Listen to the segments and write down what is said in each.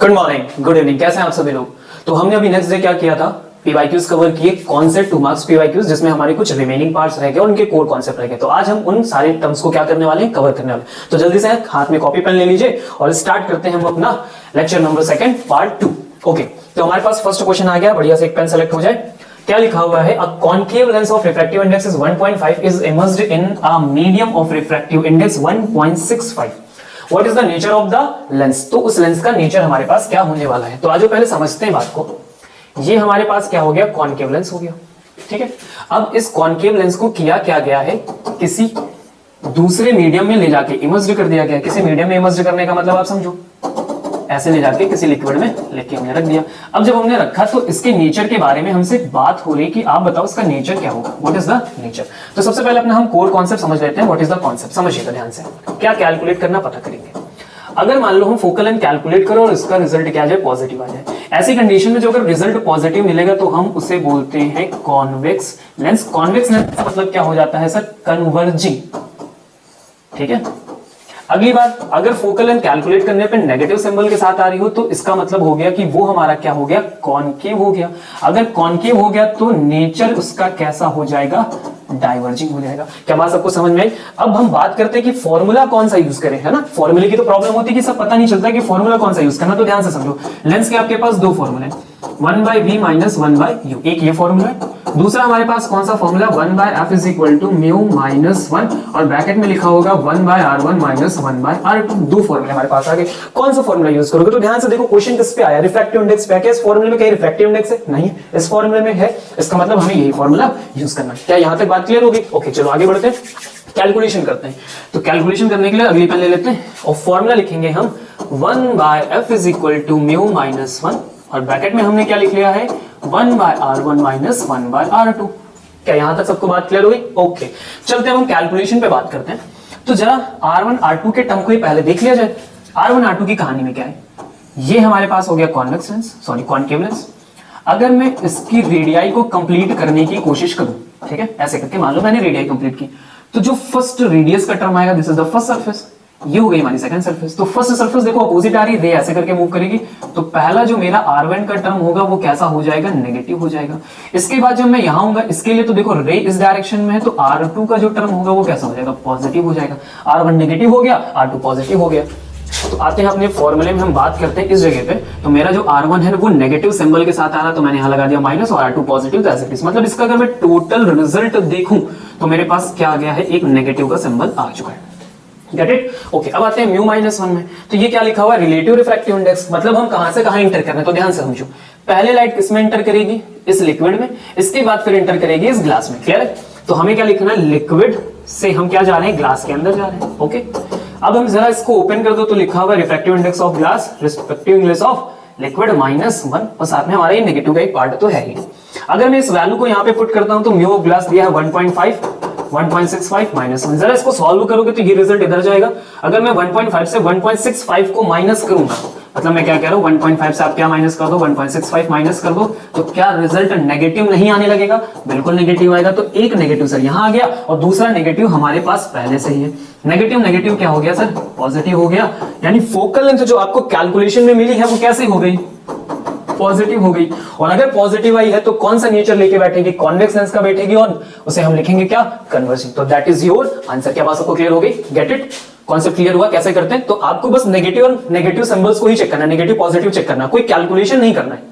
Good morning, good evening, कैसे हैं आप सभी लोग। तो हमने अभी नेक्स्ट डे क्या किया था, पीवाईक्यूज कवर किए, कॉन्सेप्ट 2 मार्क्स पीवाईक्यूज, जिसमें हमारे कुछ रिमेनिंग पार्ट्स रह गए और उनके कोर कॉन्सेप्ट रह गए। तो आज हम उन सारे टर्म्स को क्या करने वाले हैं, कवर करने वाले। तो जल्दी से हाथ में कॉपी पेन ले लीजिए और स्टार्ट करते हैं हम अपना लेक्चर नंबर 2 पार्ट 2। ओके, तो हमारे पास फर्स्ट क्वेश्चन आ गया, बढ़िया से एक पेन सेलेक्ट हो जाए। क्या लिखा हुआ है, a concave lens of refractive index is 1.5 is immersed in a medium of refractive index 1.65। What is the nature of the lens? तो उस लेंस का नेचर हमारे पास क्या होने वाला है। तो आज पहले समझते हैं बात को। ये हमारे पास क्या हो गया, कॉन्केव लेंस हो गया, ठीक है। अब इस कॉन्केव लेंस को किया क्या गया है, किसी दूसरे मीडियम में ले जाके इमर्स्ड कर दिया गया। किसी मीडियम में इमर्स्ड करने का मतलब आप समझो, ऐसे ले जाके किसी लिक्विड में लेके हमने रख दिया। अब जब हमने रखा तो इसके नेचर के बारे में हमसे बात हो रही कि आप बताओ इसका नेचर क्या होगा, व्हाट इज द नेचर। तो सबसे पहले अपना हम कोर कॉन्सेप्ट समझ लेते हैं, व्हाट इज द कॉन्सेप्ट। समझिएगा ध्यान से, क्या कैलकुलेट करना पता करेंगे। अगर मान लो हम फोकल लेंथ कैलकुलेट करो और इसका रिजल्ट क्या आ जाए, पॉजिटिव आ जाए, ऐसी कंडीशन में जो अगर रिजल्ट पॉजिटिव मिलेगा तो हम उसे बोलते हैं कॉन्वेक्स लेंस। कॉन्वेक्स लेंस मतलब क्या हो जाता है सर, कन्वर्जिंग, ठीक है। अगली बात, अगर फोकल लेंथ कैलकुलेट करने पे नेगेटिव सिंबल के साथ आ रही हो तो इसका मतलब हो गया कि वो हमारा क्या हो गया, कॉनकेव हो गया। अगर कॉनकेव हो गया तो नेचर उसका कैसा हो जाएगा, डाइवर्जिंग हो जाएगा। क्या बात सबको समझ में आई। अब हम बात करते हैं कि फॉर्मूला कौन सा यूज करें, है ना। फॉर्मूले की तो प्रॉब्लम होती है कि सब पता नहीं चलता कि फॉर्मूला कौन सा यूज करना। तो ध्यान से समझो, लेंस के आपके पास दो फॉर्मूले, 1/v माइनस 1/u, एक ये फॉर्मूला है। दूसरा हमारे पास कौन सा formula, 1/f is equal to mu minus 1 और ब्रैकेट में लिखा होगा 1/r1 माइनस 1/r2। दो फॉर्मूले हमारे पास आ गए। कौन सा फॉर्मूला यूज करोगे, तो ध्यान से देखो क्वेश्चन किस पे आया, रिफ्रैक्टिव इंडेक्स पे। क्या इस फॉर्मूले में कहीं रिफ्रैक्टिव इंडेक्स है, नहीं, इस फॉर्मूले में है। इसका मतलब हमें यही फॉर्मूला यूज करना है। क्या यहां तक बात क्लियर होगी। ओके, चलो आगे बढ़ते हैं, कैलकुलेशन करते हैं। तो कैलकुलेशन करने के लिए अगली पेन ले लेते हैं और फॉर्मूला लिखेंगे हम 1/f is equal to mu minus 1 और ब्रैकेट में हमने क्या लिख लिया है, 1/r1 माइनस 1/r2। क्या यहां तक सबको बात क्लियर हुई। ओके, चलते हैं हम कैलकुलेशन पे बात करते हैं। तो जरा R1 R2 के टर्म को ही पहले देख लिया जाए। R1 R2 की कहानी में क्या है, ये हमारे पास हो गया convex lens, sorry concave lens. अगर मैं इसकी रेडियाई को कंप्लीट करने की कोशिश करूं, ठीक है, ऐसे करके मान लो मैंने रेडियाई कंप्लीट की, तो जो फर्स्ट रेडियस का टर्म आएगा, this is the first surface, ये हो गई हमारी सेकंड सरफेस। तो फर्स्ट सरफेस देखो अपोजिट आ रही है, रे ऐसे करके मूव करेगी, तो पहला जो मेरा R1 का टर्म होगा वो कैसा हो जाएगा, नेगेटिव हो जाएगा। इसके बाद जब मैं यहां आऊंगा, इसके लिए तो देखो रे इस डायरेक्शन में है, तो R2 का जो टर्म होगा वो कैसा हो जाएगा, पॉजिटिव हो जाएगा। R1 नेगेटिव हो गया, R2 पॉजिटिव हो गया। तो आते हैं अपने फॉर्मूले में, हम बात करते हैं इस जगह पे। तो मेरा जो R1 है वो नेगेटिव सिंबल के साथ आ रहा, तो मैंने यहां लगा दिया माइनस, और R2 पॉजिटिव, तो ऐसे मतलब इसका अगर मैं टोटल रिजल्ट देखूं तो मेरे पास क्या आ गया है, एक नेगेटिव का सिंबल आ चुका है। Get it. ओके, अब आते हैं म्यू माइनस 1 में। तो ये क्या लिखा हुआ है, रिलेटिव रिफ्रैक्टिव इंडेक्स, मतलब हम कहां से कहां इंटर कर रहे हैं। तो ध्यान से समझो, पहले लाइट किसमें इंटर करेगी, इस लिक्विड में, इसके बाद फिर इंटर करेगी इस ग्लास में। क्लियर है। तो हमें क्या लिखना है, लिक्विड से हम क्या जा रहे हैं, ग्लास के अंदर जा रहे हैं। ओके, अब हम जरा इसको ओपन कर दो तो लिखा हुआ है refractive index of glass respective index of liquid -1 और साथ में हमारा ये नेगेटिव का एक पार्ट तो है ही। अगर मैं इस वैल्यू को यहाँ पे पुट करता हूं तो म्यू ऑफ ग्लास दिया है 1.5, 1.65 माइनस 1। जरा इसको सॉल्व करोगे तो ये रिजल्ट इधर जाएगा। अगर मैं 1.5 से 1.65 को माइनस करूंगा, मतलब मैं क्या कह रहा हूं, 1.5 से आप क्या माइनस कर दो, 1.65 माइनस कर दो, तो क्या रिजल्ट नेगेटिव नहीं आने लगेगा, बिल्कुल नेगेटिव आएगा। तो एक नेगेटिव सर यहां आ गया और दूसरा नेगेटिव हमारे पास पहले से ही है। नेगेटिव नेगेटिव क्या हो गया सर, पॉजिटिव हो गया। यानी फोकल लेंथ जो आपको कैलकुलेशन में मिली है वो कैसे हो गई, पॉजिटिव हो गई। और अगर पॉजिटिव आई है तो कौन सा नेचर लेके बैठेगी, कॉन्वेक्स लेंस का बैठेगी और उसे हम लिखेंगे क्या, कन्वर्जिंग। तो दैट इज योर आंसर। क्या बात सबको क्लियर हो गई, गेट इट। कॉन्सेप्ट क्लियर हुआ कैसे करते हैं। तो आपको बस नेगेटिव और नेगेटिव सिंबल्स को ही चेक करना है, नेगेटिव पॉजिटिव चेक करना, कोई कैलकुलेशन नहीं करना है।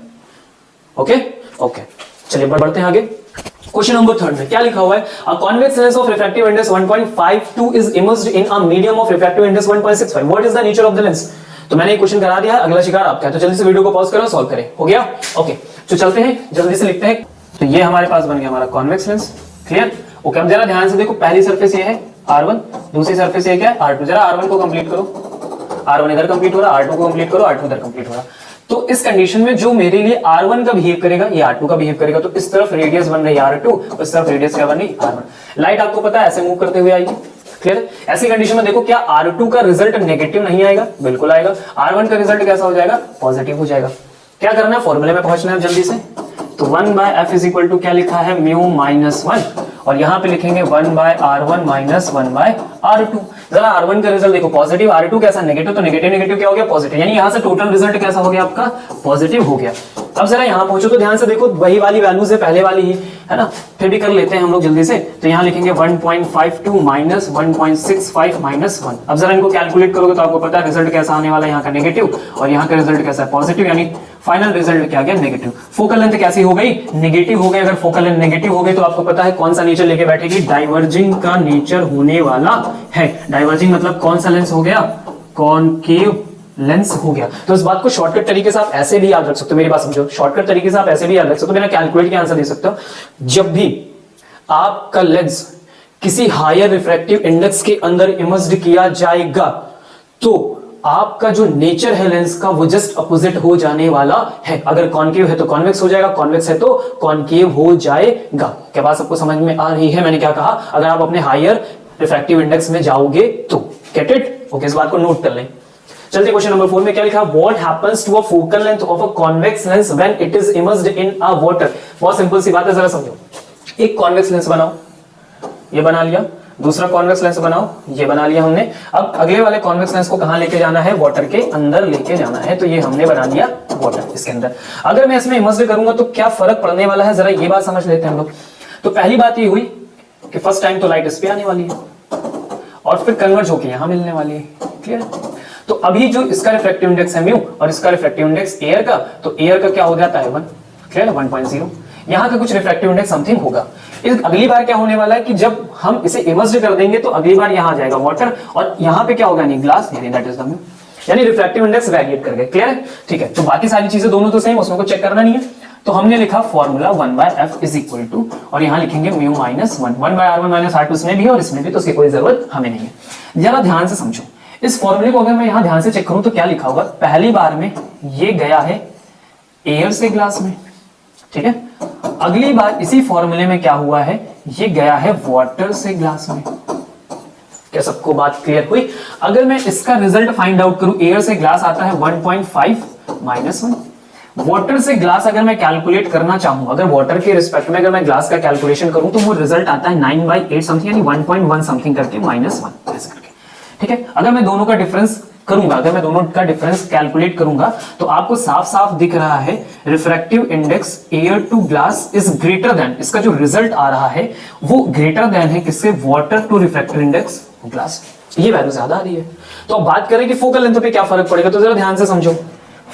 ओके ओके, चलिए बढ़ते हैं आगे। क्वेश्चन नंबर 3 में क्या लिखा हुआ है, अ convex lens of refractive index 1.52 is immersed in a medium of refractive index 1.65, what is the nature of the lens. तो मैंने एक क्वेश्चन करा दिया, अगला शिकार आपका है, तो जल्दी से वीडियो को पॉज करो, सॉल्व करें। हो गया। ओके, तो चलते हैं, जल्दी से लिखते हैं। तो ये हमारे पास बन गया हमारा कॉन्वेक्स लेंस। क्लियर। ओके, अब जरा ध्यान से देखो, पहली सरफेस ये है R1, दूसरी सरफेस ये क्या है, R2। जरा R1 को कंप्लीट करो, R1 इधर कंप्लीट हो रहा, R2 को कंप्लीट करो, R2 इधर कंप्लीट हो रहा। तो इस कंडीशन में जो मेरे लिए R1 का बिहेव करेगा ये R2 का बिहेव करेगा। तो इस तरफ रेडियस बन रही है R2, इस तरफ रेडियस क्या बन रही है R1। लाइट आपको पता है ऐसे मूव करते हुए आएगी। क्लियर। ऐसी कंडीशन में देखो, क्या R2 का रिजल्ट नेगेटिव नहीं आएगा, बिल्कुल आएगा। R1 का रिजल्ट कैसा हो जाएगा, पॉजिटिव हो जाएगा। क्या करना है, फॉर्मूले में पहुंचना है जल्दी से। तो 1/f इज इक्वल टू क्या लिखा है, म्यू -1 और यहां पे लिखेंगे 1/r1 - 1/r2। जरा R1 का रिजल्ट देखो पॉजिटिव, R2 कैसा नेगेटिव, तो नेगेटिव नेगेटिव क्या हो गया पॉजिटिव, यानी यहां से टोटल रिजल्ट कैसा हो गया आपका पॉजिटिव हो गया। अब जरा यहां पहुंचो तो ध्यान से देखो वही वाली वैल्यूज है पहले वाली ही है ना, फिर भी कर लेते हैं हम लोग जल्दी से। तो यहां लिखेंगे 1.52 माइनस 1.65 माइनस 1। अब जरा इनको कैलकुलेट करोगे तो आपको पता है रिजल्ट कैसा आने वाला है, यहाँ का नेगेटिव और यहाँ का रिजल्ट कैसा है पॉजिटिव, यानी फाइनल रिजल्ट क्या गया नेगेटिव। फोकल लेंथ कैसी हो गई नेगेटिव हो गई। अगर फोकल लेंथ नेगेटिव हो गई तो आपको पता है कौन सा नेचर लेके बैठेगी, डाइवर्जिंग का नेचर होने वाला है। डाइवर्जिंग मतलब कौन सा लेंस हो गया, कॉनकेव लेंस हो गया। तो इस बात को शॉर्टकट तरीके से आप ऐसे भी याद रख सकते हो, मेरी बात समझो, शॉर्टकट तरीके से आप ऐसे भी याद रख सकते हो, बिना कैलकुलेट के आंसर दे सकते हो। जब भी आपका लेंस किसी हायर रिफ्रैक्टिव इंडेक्स के अंदर इमर्ज्ड किया जाएगा तो आपका जो नेचर है लेंस का वो जस्ट अपोजिट हो जाने वाला है। अगर कॉनकेव है तो कॉन्वेक्स हो जाएगा, कॉन्वेक्स है तो कॉनकेव हो जाएगा। क्या बात सबको समझ में आ रही है? मैंने क्या कहा, अगर आप अपने हायर रिफ्रैक्टिव इंडेक्स में जाओगे तो। Get it? ओके, इस बात को नोट कर लें। चलते क्वेश्चन नंबर 4 में क्या लिखा, what happens to a focal length of a convex lens when it is immersed in a water. बहुत सिंपल सी बात है, जरा समझो। एक कॉन्वेक्स लेंस बनाओ, ये बना लिया, दूसरा कॉन्वेक्स लेंस बनाओ, ये बना लिया हमने। अब अगले वाले कॉन्वेक्स लेंस को कहां लेके जाना है, वाटर के अंदर लेके जाना है। तो ये हमने बना लिया वाटर इसके अंदर। अगर मैं इसमें इमर्ज्ड करूंगा तो क्या फर्क पड़ने वाला है, जरा ये बात समझ लेते हैं हम लोग। तो पहली बात ये हुई कि फर्स्ट टाइम तो लाइट इस पे आने वाली है और फिर कन्वर्ज होकर यहां मिलने वाली है। क्लियर? तो अभी जो इसका रिफ्रैक्टिव इंडेक्स है म्यू और इसका रिफ्रैक्टिव इंडेक्स एयर का, तो एयर का क्या हो जाता है 1। क्लियर? 1.0। यहां का कुछ रिफ्रैक्टिव इंडेक्स समथिंग होगा। इस अगली बार क्या होने वाला है कि जब हम इसे इमर्ज्ड कर देंगे तो अगली बार यहां आ जाएगा वाटर और यहां पे क्या होगा, नहीं ग्लास, यानी दैट इज द म्यू, यानी रिफ्रैक्टिव इंडेक्स वेरिएट कर गए। क्लियर है? ठीक है, तो बाकी सारी चीजें दोनों तो सेम, उसमें को चेक करना नहीं है। तो हमने लिखा formula 1/f is equal to, और यहां लिखेंगे mu minus 1/r1 minus r2, इसमें भी है और इसमें भी, तो उसकी कोई जरूरत हमें नहीं है। जरा ध्यान से समझो इस फॉर्मूले को। अगर मैं यहां ध्यान से चेक करूं तो क्या लिखा होगा, पहली बार में ये गया है एयर से ग्लास में, ठीक है। अगली बार इसी फॉर्मूले में क्या हुआ है, ये गया है वाटर से ग्लास में। क्या सबको बात क्लियर हुई? अगर मैं इसका रिजल्ट फाइंड आउट करूं, एयर से ग्लास आता है 1.5 माइनस 1, वाटर से ग्लास अगर मैं कैलकुलेट करना चाहूं, अगर वाटर के रिस्पेक्ट में अगर मैं ग्लास का कैलकुलेशन करूं तो वो रिजल्ट आता है 9/8 समथिंग, यानी 1.1 समथिंग करके माइनस 1 ऐसे करके। ठीक है, अगर मैं दोनों का डिफरेंस करूंगा, अगर मैं दोनों का डिफरेंस कैलकुलेट करूंगा तो आपको साफ साफ दिख रहा है refractive index air to glass is greater than, इसका जो रिजल्ट आ रहा है वो ग्रेटर देन है किससे, water to refractive index glass. ये वैल्यू ज्यादा आ रही है। तो अब बात करें कि फोकल लेंथ पे क्या फर्क पड़ेगा, तो जरा ध्यान से समझो।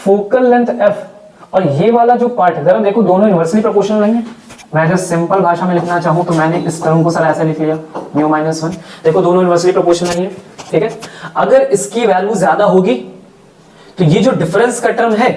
फोकल लेंथ एफ और ये वाला जो पार्ट है, जरा देखो दोनों इनवर्सली प्रोपोर्शनल नहीं है। मैं अगर सिंपल भाषा में लिखना चाहूं तो मैंने इस टर्म को सर ऐसे लिख लिया म्यू माइनस 1। देखो दोनों इनवर्सली प्रोपोर्शनल नहीं है, ठीक है। अगर इसकी वैल्यू ज्यादा होगी तो ये जो डिफरेंस का टर्म है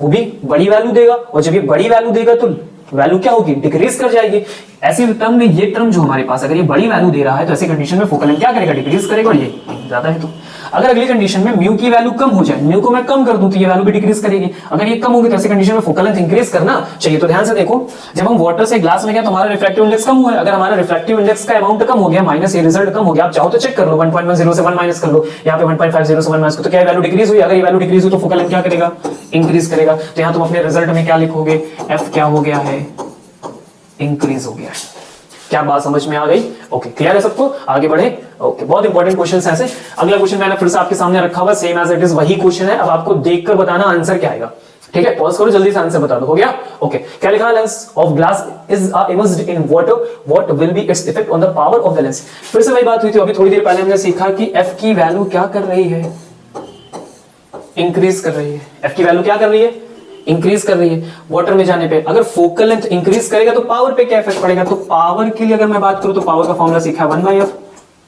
वो भी बड़ी वैल्यू देगा, और जब ये बड़ी वैल्यू देगा तो वैल्यू क्या होगी, डिक्रीज कर जाएगी। ऐसी टर्म में ये टर्म जो हमारे पास अगर ये बड़ी वैल्यू दे रहा है तो ऐसी कंडीशन में फोकल लेंथ क्या करेगा, डिक्रीज करेगा, और ये ज्यादा है तो। अगर अगली कंडीशन में म्यू की वैल्यू कम हो जाए, म्यू को मैं कम कर दूं तो ये वैल्यू भी डिक्रीज करेगी। अगर ये कम होगी तो ऐसी कंडीशन में फोकल लेंथ इंक्रीज करना चाहिए। तो ध्यान से देखो, जब हम वाटर से ग्लास में गया तो हमारा रिफ्रैक्टिव इंडेक्स कम हुआ है। अगर हमारा रिफ्रैक्टिव इंडेक्स का अमाउंट कम हो गया माइनस ये रिजल्ट कम हो गया, आप चाहो तो चेक कर लो 1.10 से 1 माइनस कर लो, यहाँ पे 1.50 से 1 माइनस, तो क्या वैल्यू डिक्रीज हुई? अगर ये वैल्यू डिक्रीज हुई तो फोकल लेंथ क्या करेगा, इंक्रीज करेगा। तो यहाँ तुम अपने रिजल्ट में क्या लिखोगे, एफ क्या हो गया है, इंक्रीज हो गया है। क्या बात समझ में आ गई? ओके, क्लियर है सबको? आगे बढ़े। ओके, बहुत इंपॉर्टेंट क्वेश्चन है ऐसे। अगला क्वेश्चन मैंने फिर से आपके सामने रखा हुआ, सेम एज इट इज वही क्वेश्चन है। अब आपको देखकर बताना आंसर क्या आएगा, ठीक है। पॉज करो, जल्दी से आंसर बता दो। हो गया? ओके, क्या लिखा, lens of glass is immersed in water, what will be its effect on the power of the lens. फिर से वही बात हुई थी अभी थोड़ी देर पहले, हमने सीखा कि एफ की वैल्यू क्या कर रही है, इंक्रीज कर रही है। एफ की वैल्यू क्या कर रही है, इंक्रीज कर रही है वाटर में जाने पे। अगर फोकल लेंथ इंक्रीज करेगा तो पावर पे क्या इफेक्ट पड़ेगा, तो पावर के लिए अगर मैं बात करूं तो पावर का फॉर्मूला सीखा है 1/f,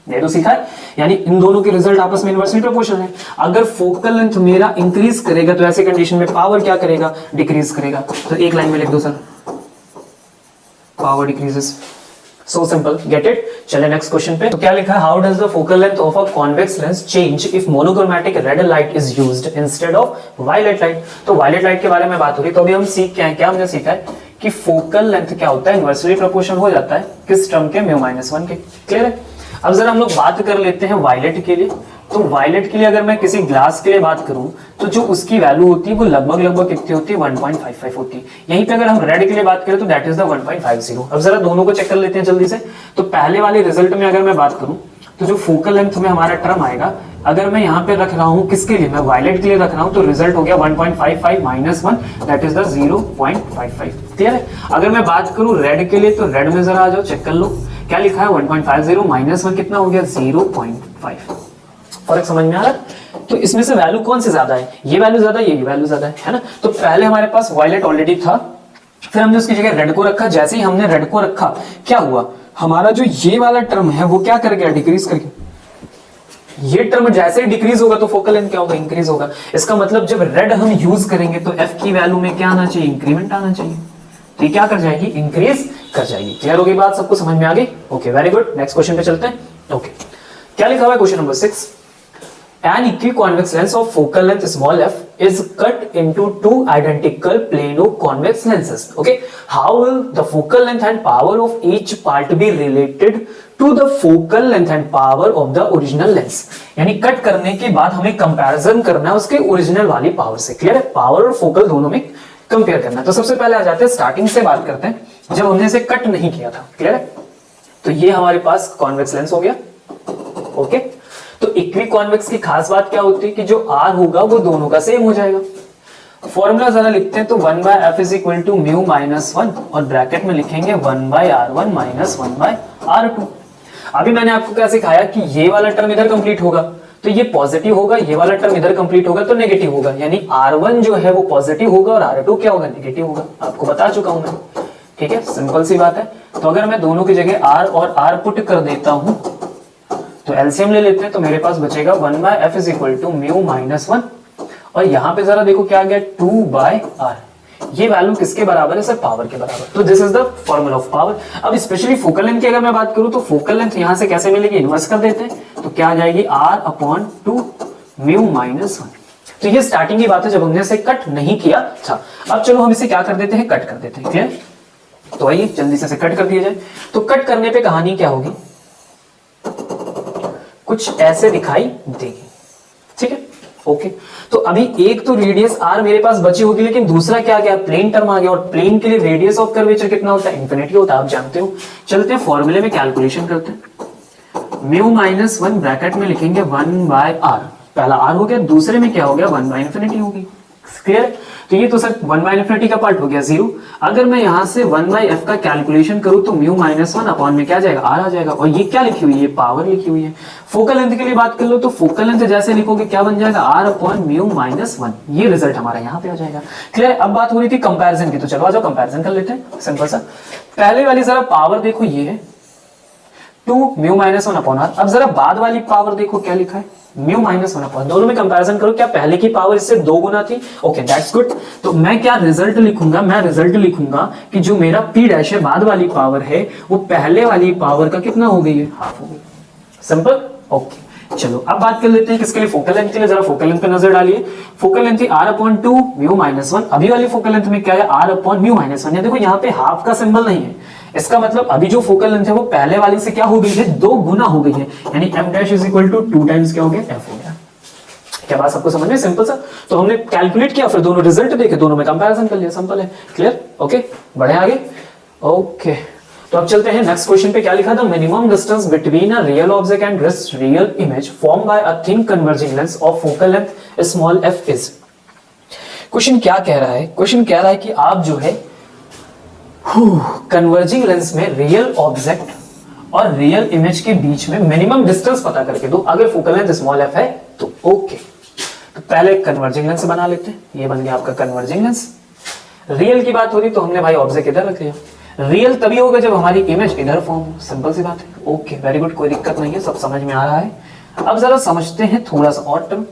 ये तो सीखा है, यानी इन दोनों के रिजल्ट आपस में इनवर्सली प्रोपोर्शनल है। अगर फोकल लेंथ मेरा इंक्रीज करेगा तो ऐसे कंडीशन में पावर क्या करेगा, डिक्रीज करेगा। तो एक लाइन में लिख दो sir, power decreases. So simple, get it. चले नेक्स्ट क्वेश्चन पे। तो क्या लिखा है, how does the focal length of a convex lens change if monochromatic red light is used instead of violet light. तो वायलेट लाइट के बारे में बात हो रही, तो अभी हम सीख के आए, क्या हमने सीखा है कि फोकल लेंथ क्या होता है, इनवर्सली प्रोपोर्शनल हो जाता है किस टर्म के, म्यू माइनस 1 के। क्लियर है? अब जरा हम लोग बात कर लेते हैं वायलेट के लिए। तो वायलेट के लिए अगर मैं किसी ग्लास के लिए बात करूं तो जो उसकी वैल्यू होती है वो लगभग कितनी होती है, 1.55 होती है। यहीं पे अगर हम रेड के लिए बात करें तो दैट इज द 1.50। अब जरा दोनों को चेक कर लेते हैं जल्दी से। तो पहले वाले रिजल्ट में अगर मैं बात करूं तो जो फोकल लेंथ में हमारा टर्म आएगा, अगर मैं यहाँ पे रख रहा हूँ किसके लिए, मैं वायलेट के लिए रख रहा हूँ, तो रिजल्ट हो गया 1.55 minus 1, that is the 0.55। Clear है। अगर मैं बात करूँ रेड के लिए, तो रेड में जरा आ जाओ, चेक कर लो क्या लिखा है, 1.50 माइनस 1 कितना हो गया, 0.5। फर्क समझ में आ रहा है। तो इसमें से वैल्यू कौन से ज्यादा है, ये वैल्यू ज्यादा, ये वैल्यू ज्यादा है ना। तो पहले हमारे पास वायलेट ऑलरेडी था, फिर हमने उसकी जगह रेड को रखा। जैसे ही हमने रेड को रखा, क्या हुआ, हमारा जो ये वाला टर्म है वो क्या कर गया, डिक्रीज कर गया। ये टर्म जैसे ही डिक्रीज होगा तो फोकल लेंथ क्या होगा, इंक्रीज होगा। इसका मतलब जब रेड हम यूज करेंगे तो एफ की वैल्यू में क्या आना चाहिए, इंक्रीमेंट आना चाहिए। तो ये क्या कर जाएगी, इंक्रीज कर जाएगी। क्लियर हो गई बात, सबको समझ में आ गई। Okay, very good. Next question पे चलते हैं। ओके, क्या लिखा हुआ है question number 6, an equiconvex lens of focal length small f is cut into two identical plano convex lenses. Okay, how will the focal length and power of each part be related to the focal length and power of the original lens? यानी cut करने के बाद हमें comparison करना है उसके original वाली power से। क्लियर है, पावर और फोकल दोनों में कंपेयर करना है। तो सबसे पहले आ जाते हैं, स्टार्टिंग से बात करते हैं जब हमने इसे कट नहीं किया था। क्लियर है, तो ये हमारे पास कॉन्वेक्स लेंस हो गया। ओके, तो इक्वी कॉन्वेक्स की खास बात क्या होती है कि जो आर होगा वो दोनों का सेम हो जाएगा। फॉर्मूला जरा लिखते हैं, तो 1/f is equal to mu minus 1 और ब्रैकेट में लिखेंगे 1/r1 माइनस 1/r2। अभी मैंने आपको क्या सिखाया कि ये वाला टर्म इधर कंप्लीट होगा तो ये पॉजिटिव होगा, ये वाला टर्म इधर कंप्लीट होगा तो नेगेटिव होगा। यानी r1 जो है वो पॉजिटिव होगा और r2 क्या होगा, नेगेटिव होगा। आपको बता चुका हूं मैं, ठीक है, सिंपल सी बात है। तो अगर मैं दोनों की जगह r और r पुट कर देता हूं तो एलसीएम ले लेते हैं, तो मेरे पास बचेगा 1/f is equal to mu minus 1 और यहां पे जरा देखो क्या आ गया, 2/r। ये वैल्यू किसके बराबर है सर, पावर के बराबर। तो this is the formula of power. अब स्पेशली फोकल लेंथ की अगर मैं बात करूं तो फोकल लेंथ यहां से कैसे मिलेगी, इन्वर्स कर देते हैं, तो क्या आ जाएगी r/2 म्यू माइनस 1। तो ये स्टार्टिंग की बात है जब हमने इसे कट नहीं किया था। अब चलो हम इसे क्या कर देते हैं, कट कर देते हैं। क्लियर, तो आइए जल्दी से इसे कट कर दिया जाए। तो कट करने पे कहानी क्या होगी, कुछ ऐसे दिखाई देगी। ठीक है, ओके। तो अभी एक तो रेडियस r मेरे पास बची होगी, लेकिन दूसरा क्या आ गया, प्लेन टर्म आ गया। और प्लेन के लिए रेडियस ऑफ कर्वेचर कितना होता है, इंफिनिटी होता है, आप जानते हो। चलते हैं फॉर्मूले में कैलकुलेशन करते हैं। म्यू माइनस 1 ब्रैकेट में लिखेंगे 1/r, पहला r हो गया, दूसरे में क्या हो गया, 1/इंफिनिटी होगी। क्लियर, तो ये तो सर 1/इंफिनिटी का पार्ट हो गया 0। अगर मैं यहां से 1/f का कैलकुलेशन करूं तो म्यू माइनस 1 अपॉन में क्या जाएगा, r आ जाएगा। और ये क्या लिखी हुई है, पावर लिखी हुई है। फोकल लेंथ के लिए बात कर लो तो फोकल लेंथ जैसे लिखोगे क्या बन जाएगा, r अपॉन म्यू माइनस 1। ये रिजल्ट हमारा यहाँ पे आ जाएगा। क्लियर, अब बात हो रही थी कंपैरिजन की, तो चलो आ जाओ कंपैरिजन कर लेते हैं। सिंपल सा, पहले वाली जरा पावर देखो, ये है 2 म्यू माइनस 1 अपॉन r। अब जरा बाद वाली पावर देखो क्या लिखा है, म्यू माइनस 1 अपॉन, दोनों में कंपैरिजन करो, क्या पहले की पावर इससे 2 गुना थी। Okay, that's good. तो मैं क्या रिजल्ट लिखूंगा, मैं रिजल्ट लिखूंगा कि जो मेरा p डैश है, बाद वाली पावर है, वो पहले वाली पावर का कितना हो गई है, हाफ हो गई। Simple, okay. चलो अब बात कर लेते हैं किसके लिए, फोकल लेंथ के लिए। जरा फोकल लेंथ पे नजर डालिए। Focal length r/2 mu minus 1। अभी वाली फोकल लेंथ में क्या है, r/μ-1। देखो यहाँ पे हाफ का सिंबल नहीं है, इसका मतलब अभी जो फोकल लेंथ है वो पहले वाली से क्या हो गई है, 2 गुना हो गई है। यानी f dash is equal to 2 times क्या हो गया, f हो गया। क्या बात सबको समझ में, सिंपल सा। तो हमने कैलकुलेट किया, फिर दोनों रिजल्ट देखे, दोनों में कंपैरिजन कर लिया, सिंपल है। क्लियर, ओके, बढ़े आगे। ओके, तो अब चलते हैं नेक्स्ट क्वेश्चन पे। क्या लिखा था, minimum distance between a real object and it's real image form by a thin converging lens of focal length small f is. Question क्या कह रहा है, क्वेश्चन कह रहा है कि आप जो है कन्वर्जिंग लेंस में रियल ऑब्जेक्ट और रियल इमेज के बीच में मिनिमम डिस्टेंस पता करके दो, अगर फोकल लेंथ स्मॉल f है तो। ओके, तो पहले कन्वर्जिंग लेंस बना लेते हैं। ये बन गया आपका कन्वर्जिंग लेंस। रियल की बात हो रही तो हमने भाई ऑब्जेक्ट इधर रख लिया। रियल तभी होगा जब हमारी इमेज इधर फॉर्म हो, सिंपल सी बात है। ओके, वेरी गुड, कोई दिक्कत नहीं है, सब समझ में आ रहा है। अब जरा समझते हैं थोड़ा सा और टर्म।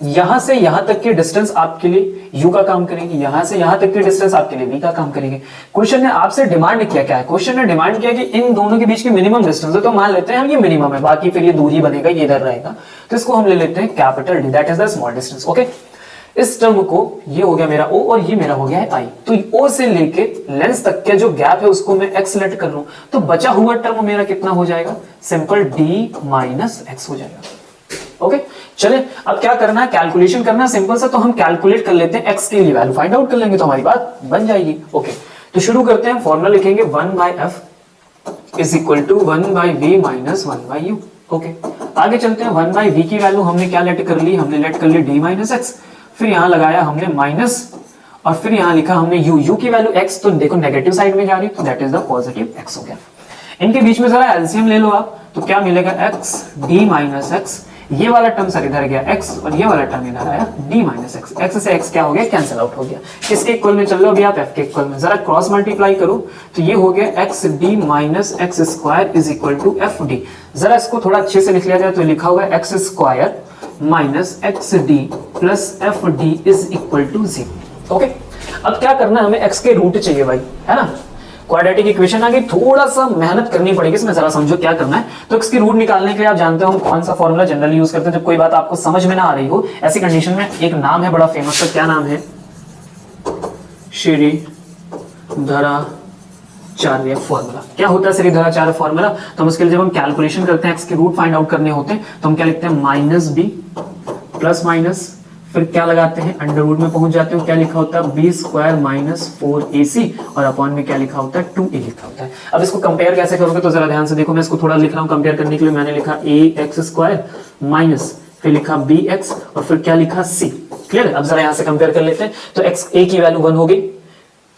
यहां से यहां तक की डिस्टेंस आपके लिए u का काम करेगी, यहां से यहां तक की डिस्टेंस आपके लिए v का काम करेगी। क्वेश्चन ने आपसे डिमांड किया, क्या है, क्वेश्चन ने डिमांड किया कि इन दोनों के बीच की मिनिमम डिस्टेंस है। तो मान लेते हैं हम ये मिनिमम है, बाकी फिर ये दूरी बनेगा, ये इधर रहेगा, तो इसको हम ले लेते हैं capital D, that is the small distance. Okay, इस टर्म को, ये हो गया मेरा o और ये मेरा हो गया है i। तो o से लेके लेंस तक के जो गैप है उसको मैं x लेट कर लूं, तो बचा हुआ टर्म मेरा कितना हो जाएगा, सिंपल d माइनस x हो जाएगा। ओके, चले अब क्या करना है, कैलकुलेशन करना है, सिंपल सा। तो हम कैलकुलेट कर लेते हैं x के लिए वैल्यू फाइंड आउट कर लेंगे, तो हमारी बात बन जाएगी। ओके, तो शुरू करते हैं। फॉर्मूला लिखेंगे 1/f is equal to 1/v minus 1/u। Okay आगे चलते हैं। 1/v की वैल्यू हमने क्या लेट कर ली, हमने लेट कर ली d माइनस एक्स, फिर यहां लगाया हमने माइनस और फिर यहां लिखा हमने u की वैल्यू x, तो देखो नेगेटिव साइड में जा रही, तो that is the positive x हो गया। इनके बीच में जरा एलसीएम ले लो आप, तो क्या मिलेगा x d माइनस एक्स, ये वाला टर्म सर इधर गया x और ये वाला टर्म इधर आया d माइनस एक्स, x से x क्या हो गया कैंसिल आउट हो गया। किसके इक्वल में चल लो अभी आप, f के इक्वल में, जरा क्रॉस मल्टीप्लाई करो तो ये हो गया x d minus x square is equal to f d. जरा इसको थोड़ा अच्छे से लिख लिया जाए तो लिखा हुआ है x square minus x d plus f d is equal to 0। Okay अब क्या करना है, हमें x के रूट चाहिए भाई, है ना। क्वाड्रेटिक इक्वेशन आ गई, थोड़ा सा मेहनत करनी पड़ेगी इसमें, जरा समझो क्या करना है। तो x की रूट निकालने के लिए आप जानते हो हम कौन सा फॉर्मूला जनरली यूज करते हैं जब कोई बात आपको समझ में ना आ रही हो। ऐसी कंडीशन में एक नाम है बड़ा फेमस, तो क्या नाम है, श्रीधराचार्य फॉर्मूला। क्या होता है श्रीधराचार्य फॉर्मूला, तो हम उसके लिए जब हम कैलकुलेशन करते हैं x के रूट फाइंड आउट करने होते हैं तो हम क्या लिखते हैं, माइनस बी प्लस माइनस फिर क्या लगाते हैं, अंडर रूट में पहुंच जाते हो, क्या लिखा होता है बी स्क्वायर माइनस 4ac और अपॉन में क्या लिखा होता है 2a लिखा होता है। अब इसको कंपेयर कैसे करोगे, तो जरा ध्यान से देखो, मैं इसको थोड़ा लिख रहा हूं कंपेयर करने के लिए। मैंने लिखा ax स्क्वायर माइनस फिर लिखा bx और फिर क्या लिखा c। क्लियर है। अब जरा यहां से कंपेयर कर लेते हैं, तो x a की वैल्यू 1 हो गई,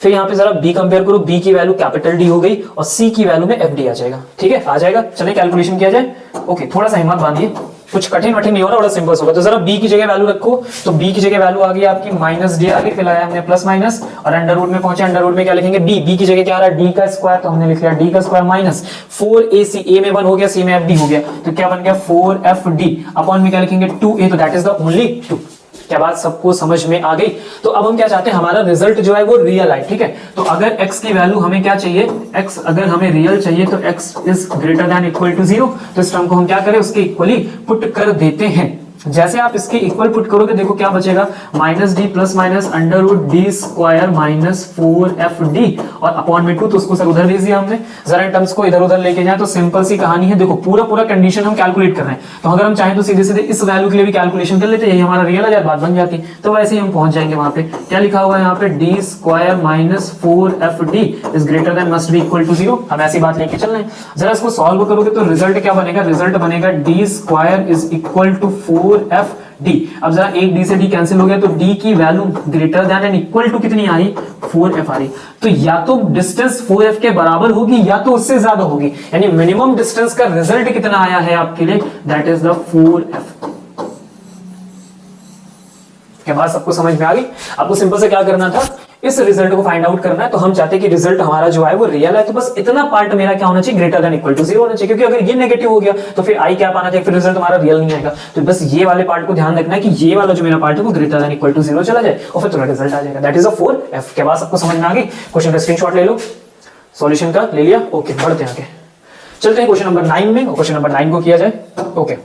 फिर यहाँ पे जरा b कंपेयर करो, b की वैल्यू कैपिटल D हो गई और c की वैल्यू में fd आ जाएगा। ठीक है आ जाएगा, चलिए कैलकुलेशन किया जाए। ओके थोड़ा सा हिम्मत बांधिए, कुछ कठिन वठिन नहीं हो रहा, बड़ा सिंपल होगा। तो जरा b की जगह वैल्यू रखो, तो b की जगह वैल्यू आ गई आपकी माइनस डी आ गई, फिर आया हमने प्लस माइनस और अंडर रूट में पहुंचे, अंडर रूट में क्या लिखेंगे b की जगह क्या आ रहा है d का स्क्वायर, तो हमने लिख लिया d का स्क्वायर माइनस 4ac, a में 1 हो गया, c में fd हो गया, तो क्या बन गया 4fd अपॉन में क्या लिखेंगे 2a, तो दैट इज द ओनली 2। क्या बात सबको समझ में आ गई। तो अब हम क्या चाहते हैं, हमारा रिजल्ट जो है वो रियल आए। ठीक है तो अगर x की वैल्यू हमें क्या चाहिए, x अगर हमें रियल चाहिए तो x is greater than equal to 0, तो इस टर्म को हम क्या करें, उसके इक्वली पुट कर देते हैं। जैसे आप इसके इक्वल पुट करोगे देखो क्या बचेगा, minus d plus minus under root d square minus 4fd और अपॉन में 2, तो उसको सर उधर भेज दिया हमने। जरा इन टर्म्स को इधर उधर लेके जाए तो सिंपल सी कहानी है, देखो पूरा कंडीशन हम कैलकुलेट कर रहे हैं, तो अगर हम चाहें तो सीधे सीधे इस वैल्यू के लिए भी कैलकुलेशन कर लेते, यही हमारा रियल है, बात बन जाती। तो वैसे ही हम पहुंच जाएंगे वहां पे, क्या लिखा हुआ है यहाँ पे d square minus 4fd is greater than must be equal to 0। हम ऐसी बात लेके चल रहे हैं। जरा इसको सॉल्व करोगे तो रिजल्ट क्या बनेगा, रिजल्ट बनेगा d square is equal to 4fd। अब जरा एक d से d कैंसिल हो गया, तो d की value greater than and equal to कितनी आई, 4f आ रही। तो या तो डिस्टेंस 4f के बराबर होगी या तो उससे ज्यादा होगी, यानी मिनिमम डिस्टेंस का रिजल्ट कितना आया है आपके लिए, दैट इज द 4f। क्या बात सबको समझ में आ गई। आपको सिंपल से क्या करना था, इस रिजल्ट को फाइंड आउट करना है। तो हम चाहते हैं कि रिजल्ट हमारा जो है वो रियल है, तो बस इतना पार्ट मेरा क्या होना चाहिए, ग्रेटर देन इक्वल टू 0 होना चाहिए, क्योंकि अगर ये नेगेटिव हो गया तो फिर आई क्या पाना चाहिए, फिर रिजल्ट हमारा रियल नहीं आएगा। तो बस ये वाले पार्ट को ध्यान रखना है कि ये वाला जो मेरा पार्ट है वो ग्रेटर देन इक्वल टू 0 चला जाए और फिर तुम्हारा रिजल्ट आ जाएगा, दैट इज अ 4f। क्या बात सबको समझ में आ गई। क्वेश्चन का स्क्रीनशॉट ले लो, सॉल्यूशन का ले लिया। ओके बढ़ते हैं आगे, चलते हैं क्वेश्चन नंबर 9 में, और क्वेश्चन नंबर 9 को किया जाए। ओके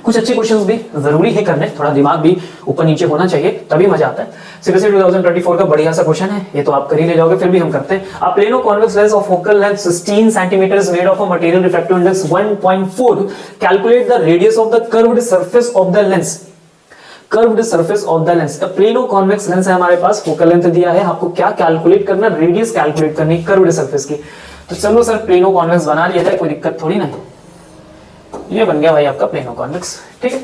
कुछ अच्छे क्वेश्चंस भी जरूरी है करने, थोड़ा दिमाग भी ऊपर नीचे होना चाहिए तभी मजा आता है। सीबीएसई 2024 का बढ़िया सा क्वेश्चन है, ये तो आप कर ही ले जाओगे, फिर भी हम करते हैं। A plane of convex lens of focal length 16 centimetres made of a material refractive index 1.4, calculate the radius of the curved surface of the lens. Curved surface of the lens, plano convex lens है हमारे पास, focal length दिया है, आपको क्या calculate करना, radius calculate करनी curved surface की। तो चलो सर प्लेनो कॉन्वेक्स बना लिया जाए, कोई दिक्कत थोड़ी ना है। ये बन गया भाई आपका प्लेनो कॉन्वेक्स। ठीक है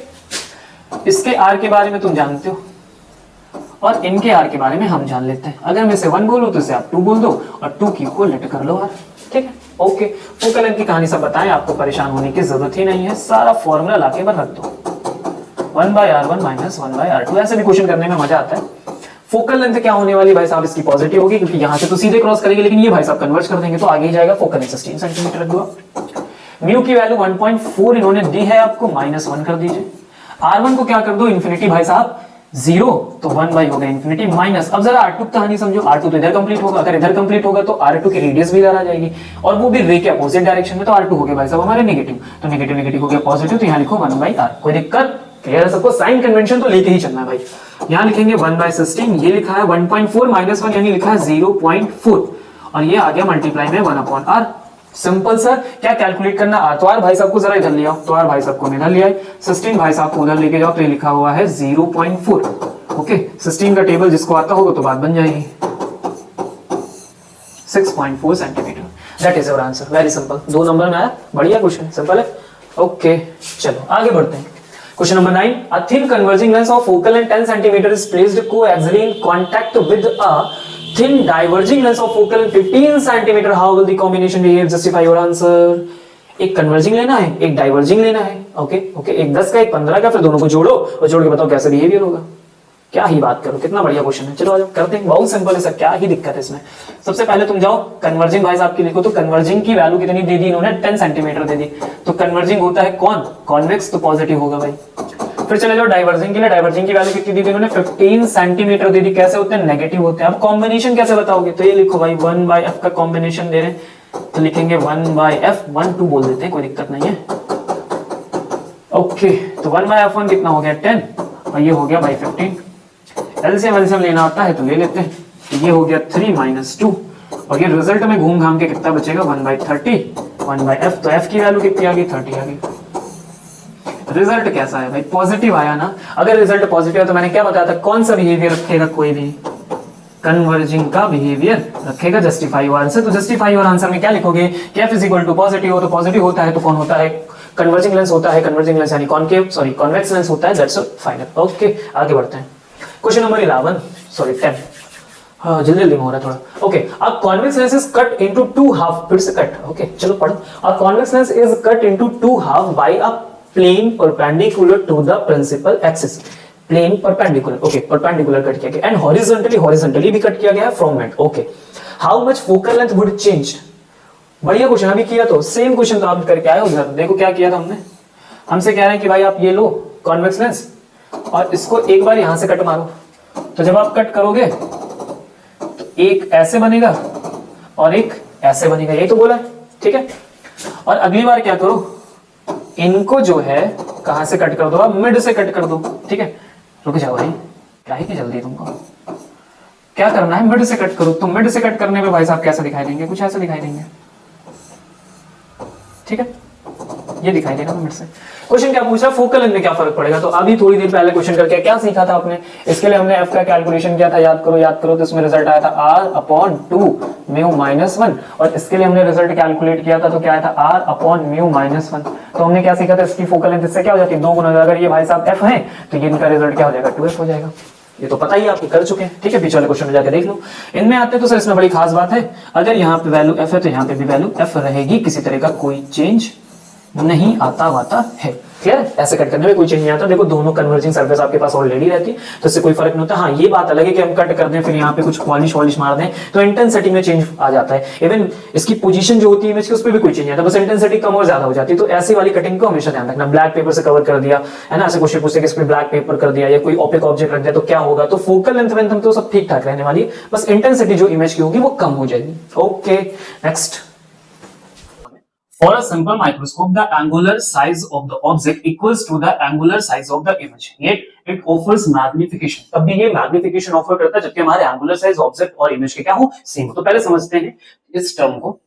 इसके आर के बारे में तुम जानते हो और इनके आर के बारे में हम जान लेते हैं। अगर मैं से 1 बोलूं तो इसे आप 2 बोल दो और 2 की को लेट कर लो आर। ठीक है ओके फोकल लेंथ की कहानी सब बताएं, आपको परेशान होने की जरूरत ही नहीं है, सारा फॉर्मूला लाके बस रख दो 1/r1 माइनस 1/r2। ऐसे भी क्वेश्चन करने में मजा आता है। फोकल लेंथ क्या होने वाली भाई साहब, इसकी पॉजिटिव होगी क्योंकि यहां से तो सीधे क्रॉस करेगी, लेकिन ये भाई साहब कन्वर्ट कर देंगे तो आगे ही जाएगा। फोकल लेंथ 16 सेंटीमीटर रख दो। म्यू की वैल्यू 1.4 इन्होंने दी है आपको, -1 कर दीजिए। R1 को क्या कर दो, इन्फिनिटी भाई साहब 0, तो 1 हो गया इन्फिनिटी माइनस। अब जरा R2 कहानी समझो, R2 तो इधर कंप्लीट होगा, अगर इधर कंप्लीट होगा तो R2 की रेडियस भी इधर आ जाएगी और वो भी रे के अपोजिट डायरेक्शन में, तो R2 हो गया भाई साहब हमारे नेगेटिव, तो नेगेटिव नेगेटिव हो गया पॉजिटिव, तो यहाँ लिखो 1/r। कोई दिक्कत, क्लियर है सबको। साइन कन्वेंशन तो लेके ही चलना है भाई। यहाँ लिखेंगे 1/16, ये लिखा है 1.4 -1 यानी लिखा है 0.4 और ये आ गया मल्टीप्लाई में 1/r। सिंपल सर, क्या कैलकुलेट करना, आर तो आर भाई साहब को जरा इधर ले आओ, तो आर भाई साहब को इधर ले आए, 16 भाई साहब को उधर लेके जाओ, तो ये लिखा हुआ है 0.4। ओके 16 का टेबल जिसको आता होगा तो बात बन जाएगी 6.4 centimetre. That is your answer, very simple. 2 number में आया, बढ़िया क्वेश्चन, सिंपल है। ओके चलो आगे बढ़ते हैं। Question number 9, a thin converging lens of focal length 10 cm is placed coaxially in contact with a thin diverging lens of focal length 15 cm. How will the combination behave? Justify your answer. एक converging लेना है, एक diverging लेना है। Okay okay, एक 10 का एक 15 का, फिर दोनों को जोड़ो और जोड़ के बताओ कैसा बिहेवियर होगा। क्या ही बात करो, कितना बढ़िया क्वेश्चन है। चलो आ जाओ करते हैं, बहुत सिंपल है सर, क्या ही दिक्कत है इसमें। सबसे पहले तुम जाओ कन्वर्जिंग भाई साहब की लिखो, तो कन्वर्जिंग की वैल्यू कितनी दे दी इन्होंने, 10 सेंटीमीटर दे दी। तो कन्वर्जिंग होता है कौन, कॉन्वेक्स, तो पॉजिटिव होगा भाई। फिर चले जाओ डाइवर्जिंग के लिए, डाइवर्जिंग की वैल्यू कितनी दी थी इन्होंने, 15 सेंटीमीटर दे दी। कैसे होते हैं, नेगेटिव होते हैं। अब कॉम्बिनेशन कैसे बताओगे, तो ये लिखो भाई 1/f का कॉम्बिनेशन दे रहे हैं, तो लिखेंगे 1/f, 1 2 बोल देते हैं, कोई दिक्कत नहीं है। ओके, तो 1/f1 कितना हो गया 10, और ये हो गया भाई 15। एलसीएम लेना आता है तो ले लेते हैं, तो ये हो गया 3 - 2, और ये रिजल्ट में घूम घाम के कितना बचेगा 1/30, 1/f, तो f की वैल्यू कितनी आ गई 30 आ गई। रिजल्ट कैसा है भाई, पॉजिटिव आया ना। अगर रिजल्ट पॉजिटिव है तो मैंने क्या बताया था, कौन सा बिहेवियर रखेगा, कोई भी कन्वर्जिंग का बिहेवियर रखेगा। जस्टिफाई योर आंसर, तो जस्टिफाई योर आंसर में क्या लिखोगे कि f = पॉजिटिव हो, तो पॉजिटिव होता है तो कौन होता है, कन्वर्जिंग लेंस होता है। कन्वर्जिंग लेंस यानी कॉनकेव, सॉरी कॉन्वेक्स लेंस होता है, दैट्स फाइनल। ओके आगे बढ़ते हैं। क्वेश्चन नंबर 11, सॉरी 10, हाँ जल्दी जल्दी हो रहा है थोड़ा। Okay, a convex lens is cut into 2 half, फिर से कट। ओके चलो पढ़ो। A convex lens is cut into 2 half by a plane perpendicular to the principal axis. Plane perpendicular, okay perpendicular cut किया गया, एंड हॉरिजॉन्टली भी cut किया गया है from mid. Okay, how much focal length would change. बढ़िया question, अभी किया तो सेम क्वेश्चन तो आप करके आए हो। उधर देखो क्या किया था हमने, हमसे कह रहे हैं कि भाई आप ये लो कॉन्वेक्स लेंस और इसको एक बार यहां से कट मारो, तो जब आप कट करोगे तो एक ऐसे बनेगा और एक ऐसे बनेगा, यही तो बोला है, ठीक है। और अगली बार क्या करो, इनको जो है कहां से कट कर दो, आप मिड से कट कर दो, ठीक है। रुक जाओ भाई, क्या ही की जल्दी तुमको, क्या करना है, मिड से कट करो। तो मिड से कट करने में भाई साहब कैसे दिखाई देंगे, कुछ ऐसे दिखाई देंगे, ठीक है, ये दिखाई देगा मिड से। क्वेश्चन क्या पूछा, फोकल लेंथ में क्या फर्क पड़ेगा। तो अभी थोड़ी देर पहले क्वेश्चन करके क्या सीखा था आपने, इसके लिए हमने f का कैलकुलेशन किया था, याद करो। तो इसमें रिजल्ट आया था r/2 म्यू -1, और इसके लिए हमने रिजल्ट कैलकुलेट किया था, तो क्या आया था r/म्यू -1। तो हमने क्या सीखा था, इसकी फोकल लेंथ इससे क्या हो जाती है 2 गुना। अगर ये भाई साहब f है तो ये इनका रिजल्ट क्या हो जाएगा 2f हो जाएगा। ये तो पता ही आपको कर चुके हैं, ठीक है। पीछे वाले क्वेश्चन में जाके देख लो। इनमें आते तो सर इसमें बड़ी खास बात है, अगर यहाँ पे वैल्यू f है तो यहाँ पे भी वैल्यू f रहेगी, किसी तरह का कोई चेंज नहीं आता है। क्लियर है, ऐसे कट करने में कोई चेंज नहीं आता। देखो दोनों कन्वर्जिंग सरफेस आपके पास ऑलरेडी रहती है, तो इससे कोई फर्क नहीं होता। हाँ ये बात अलग है कि हम कट कर दें फिर यहाँ पे कुछ पॉलिश मार दें तो इंटेंसिटी में चेंज आ जाता है। इवन इसकी पोजीशन जो होती है इमेज की, उस पर भी कोई चेंज नहीं आता, बस इंटेंसिटी कम और ज्यादा हो जाती है। तो ऐसी वाली कटिंग को हमेशा ध्यान रखना। ब्लैक पेपर से कवर कर दिया है ना, ऐसे क्वेश्चन पूछते हैं कि इस पे ब्लैक पेपर कर दिया या कोई ओपेक ऑब्जेक्ट रख दिया तो क्या होगा। तो फोकल लेंथ तो सब ठीक ठाक रहने वाली है, बस इंटेंसिटी जो इमेज की होगी वो कम हो जाएगी। Okay next, for a simple microscope the angular size of the object equals to the angular size of the image, yet it offers magnification। तब भी ये मैग्निफिकेशन ऑफर करता है जबकि हमारे एंगुलर साइज ऑब्जेक्ट और इमेज के क्या हो, सेम हो। तो पहले समझते हैं इस टर्म को।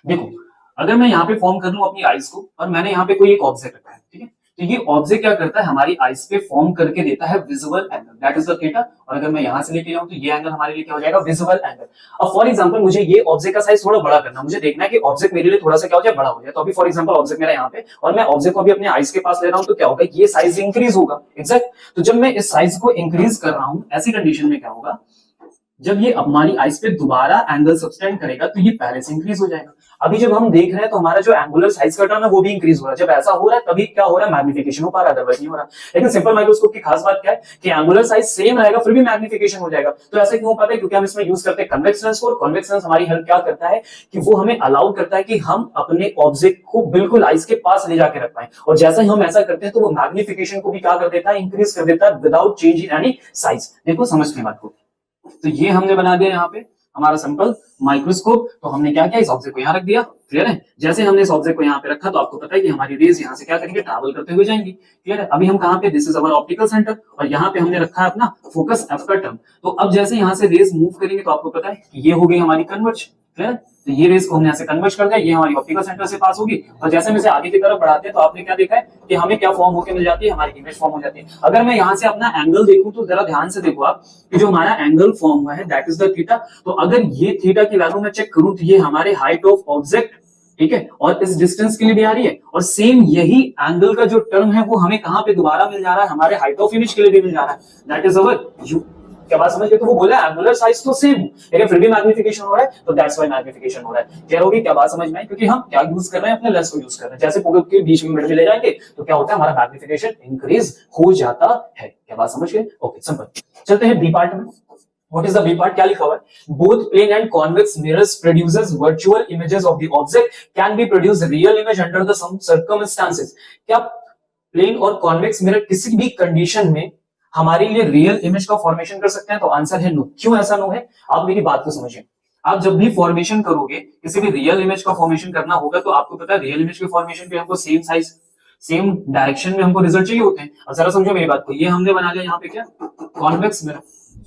देखो अगर मैं यहाँ पे फॉर्म कर लूं अपनी आईज को और मैंने यहाँ पे कोई एक ऑब्जेक्ट रखा है, ठीक है, तो ये ऑब्जेक्ट क्या करता है, हमारी आईज पे फॉर्म करके देता है visual angle, that is the theta. और अगर मैं यहां से लेके जाऊं तो ये एंगल हमारे लिए क्या हो जाएगा, विजुअल एंगल। अब फॉर एग्जांपल मुझे ये ऑब्जेक्ट का साइज थोड़ा बड़ा करना, मुझे देखना है कि ऑब्जेक्ट मेरे लिए थोड़ा सा क्या हो जाए, बड़ा हो जाए। तो अभी फॉर एग्जांपल ऑब्जेक्ट मेरा यहाँ पे और मैं ऑब्जेक्ट को अभी अपने आईज के पास ले रहा हूं, तो क्या होगा, ये साइज इंक्रीज होगा। एग्जैक्ट, तो जब मैं इस साइज को इंक्रीज कर रहा हूं, ऐसी कंडीशन में क्या होगा, जब ये हमारी आईज पे दोबारा एंगल सब्सटेंड करेगा तो ये पहले से इंक्रीज हो जाएगा। अभी जब हम देख रहे हैं तो हमारा जो एंगुलर साइज का टर्म है वो भी इंक्रीज हो रहा है। जब ऐसा हो रहा है तभी क्या हो रहा है, मैग्निफिकेशन हो पा रहा है, अदरवाइज नहीं हो रहा। लेकिन सिंपल माइक्रोस्कोप की खास बात क्या है कि एंगुलर साइज सेम रहेगा फिर भी मैग्निफिकेशन हो जाएगा। तो ऐसा क्यों हो पाता है, क्योंकि हम इसमें यूज करते हैं कन्वेक्स लेंस को। और कन्वेक्स लेंस हमारी हेल्प क्या करता है कि वो हमें अलाउ करता है कि हम अपने ऑब्जेक्ट को बिल्कुल आईज के पास ले जाके रख पाए। और जैसे ही हम ऐसा करते हैं तो वो मैग्निफिकेशन को भी क्या कर देता है, इंक्रीज कर देता है without change in any size. देखो समझ ली बात को। तो ये हमने बना दिया यहाँ पे हमारा सिंपल माइक्रोस्कोप। तो हमने क्या किया, इस ऑब्जेक्ट को यहाँ रख दिया। क्लियर है, जैसे हमने इस ऑब्जेक्ट को यहाँ पे रखा तो आपको पता है कि हमारी रेज यहाँ से क्या करेंगे, ट्रैवल करते हुए जाएंगी। क्लियर है, अभी हम कहाँ पे, this is our optical centre और यहाँ पे हमने रखा है अपना फोकस एफ का टर्म। तो अब जैसे यहाँ से रेज मूव करेंगे तो आपको पता है कि ये हो गई हमारी कन्वर्ज। क्लियर, तो ये रेज को हमने ऐसे कन्वर्ज कर दिया, ये हमारी ऑप्टिकल सेंटर से पास होगी। और जैसे हम इसे आगे की तरफ बढ़ाते हैं तो आपने क्या देखा है कि हमें क्या फॉर्म होकर मिल जाती है, हमारी इमेज फॉर्म हो जाती है। अगर मैं यहाँ से अपना एंगल देखूं तो जरा ध्यान से देखो आप कि जो हमारा एंगल फॉर्म हुआ है दैट इज द थीटा। तो अगर ये थीटा की वैल्यू मैं चेक करूं तो ये हमारे हाइट ऑफ ऑब्जेक्ट ठीक है, और इस डिस्टेंस के लिए भी आ रही है, और सेम यही एंगल का जो टर्म है वो हमें कहां पे दोबारा मिल जा रहा है, हमारे हाइट ऑफ इमेज के लिए भी मिल जा रहा है, दैट इज अवर यू। क्या बात समझ गए? तो वो बोला एंगुलर साइज तो सेम, लेकिन फिर भी मैग्निफिकेशन हो रहा है, तो दैट्स व्हाई मैग्निफिकेशन हो रहा है। क्लियर होगी? क्या बात समझ में आई? क्योंकि हम क्या यूज कर रहे हैं, अपने लेंस को यूज कर रहे हैं। जैसे पोगो के बीच में मिड में ले जाएंगे तो क्या होता है, हमारा मैग्निफिकेशन इंक्रीज हो जाता है। क्या बात समझ गए? Okay, simple. चलते हैं बी पार्ट में। What is the B part? क्या लिखा हुआ है? Both plane and convex mirrors produces virtual images of the object can be produced real image under the some circumstances। क्या प्लेन और कॉन्वेक्स मिरर किसी भी कंडीशन में हमारे लिए रियल इमेज का फॉर्मेशन कर सकते हैं? तो आंसर है नो। क्यों ऐसा नो है? आप मेरी बात को समझिए। आप जब भी फॉर्मेशन करोगे, किसी भी रियल इमेज का फॉर्मेशन करना होगा, तो आपको पता है रियल इमेज के फॉर्मेशन पे हमको सेम साइज सेम डायरेक्शन में हमको रिजल्ट चाहिए होते हैं। अब जरा समझो मेरी बात को, ये हमने बना लिया यहाँ पे क्या, कॉन्वेक्स मिरर।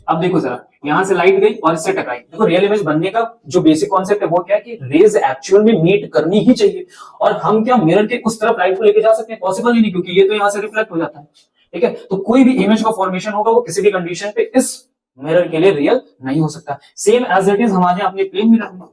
अब देखो जरा, यहां से लाइट गई और इससे टकराई। देखो रियल इमेज बनने का जो बेसिक कॉन्सेप्ट है वो क्या है कि रेज एक्चुअल में मीट करनी ही चाहिए, और हम क्या मिरर के उस तरफ लाइट को लेके जा सकते हैं? पॉसिबल ही नहीं, क्योंकि ये तो यहां से रिफ्लेक्ट हो जाता है। ठीक है, तो कोई भी इमेज का फॉर्मेशन होगा वो किसी भी कंडीशन पे इस मिरर के लिए रियल नहीं हो सकता। सेम एज इट इज हमारे अपने प्लेन मिरर में,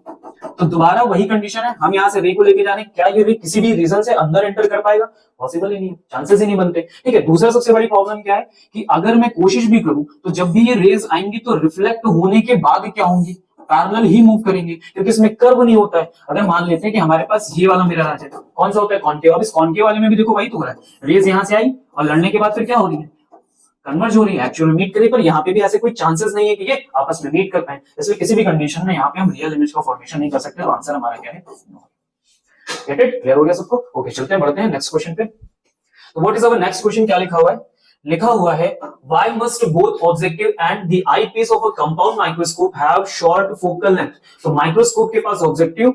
तो दोबारा वही कंडीशन है, हम यहाँ से रे को लेके जा रहे हैं, क्या ये रे किसी भी रीजन से अंदर एंटर कर पाएगा? पॉसिबल ही नहीं है, चांसेस ही नहीं बनते। ठीक है, दूसरा सबसे बड़ी प्रॉब्लम क्या है कि अगर मैं कोशिश भी करूं तो जब भी ये रेज आएंगी तो रिफ्लेक्ट होने के बाद क्या होंगी, पैरेलल ही मूव करेंगे, क्योंकि इसमें कर्व नहीं होता है। अगर मान लेते हैं कि हमारे पास ये वाला मिरर आ जाए, कौन सा होता है, कॉन्केव। अब इस कॉन्केव वाले में भी देखो वही तो हो रहा है, रेज यहां से आई और लड़ने के बाद फिर क्या हो रही है, कन्वर्ज हो रही है, एक्चुअल में मीट करे। पर यहाँ पे भी ऐसे कोई चांसेस नहीं है कि ये आपस में मीट कर पाए, इसलिए किसी भी कंडीशन में यहाँ पे हम रियल इमेज का फॉर्मेशन नहीं कर सकते। तो आंसर हमारा क्या है, गेट इट? क्लियर हो गया सबको? ओके, चलते हैं, बढ़ते हैं नेक्स्ट क्वेश्चन पे। तो what is our next question? क्या लिखा हुआ है? लिखा हुआ है why must both objective and the eyepiece of a compound microscope have short focal length. तो माइक्रोस्कोप के पास ऑब्जेक्टिव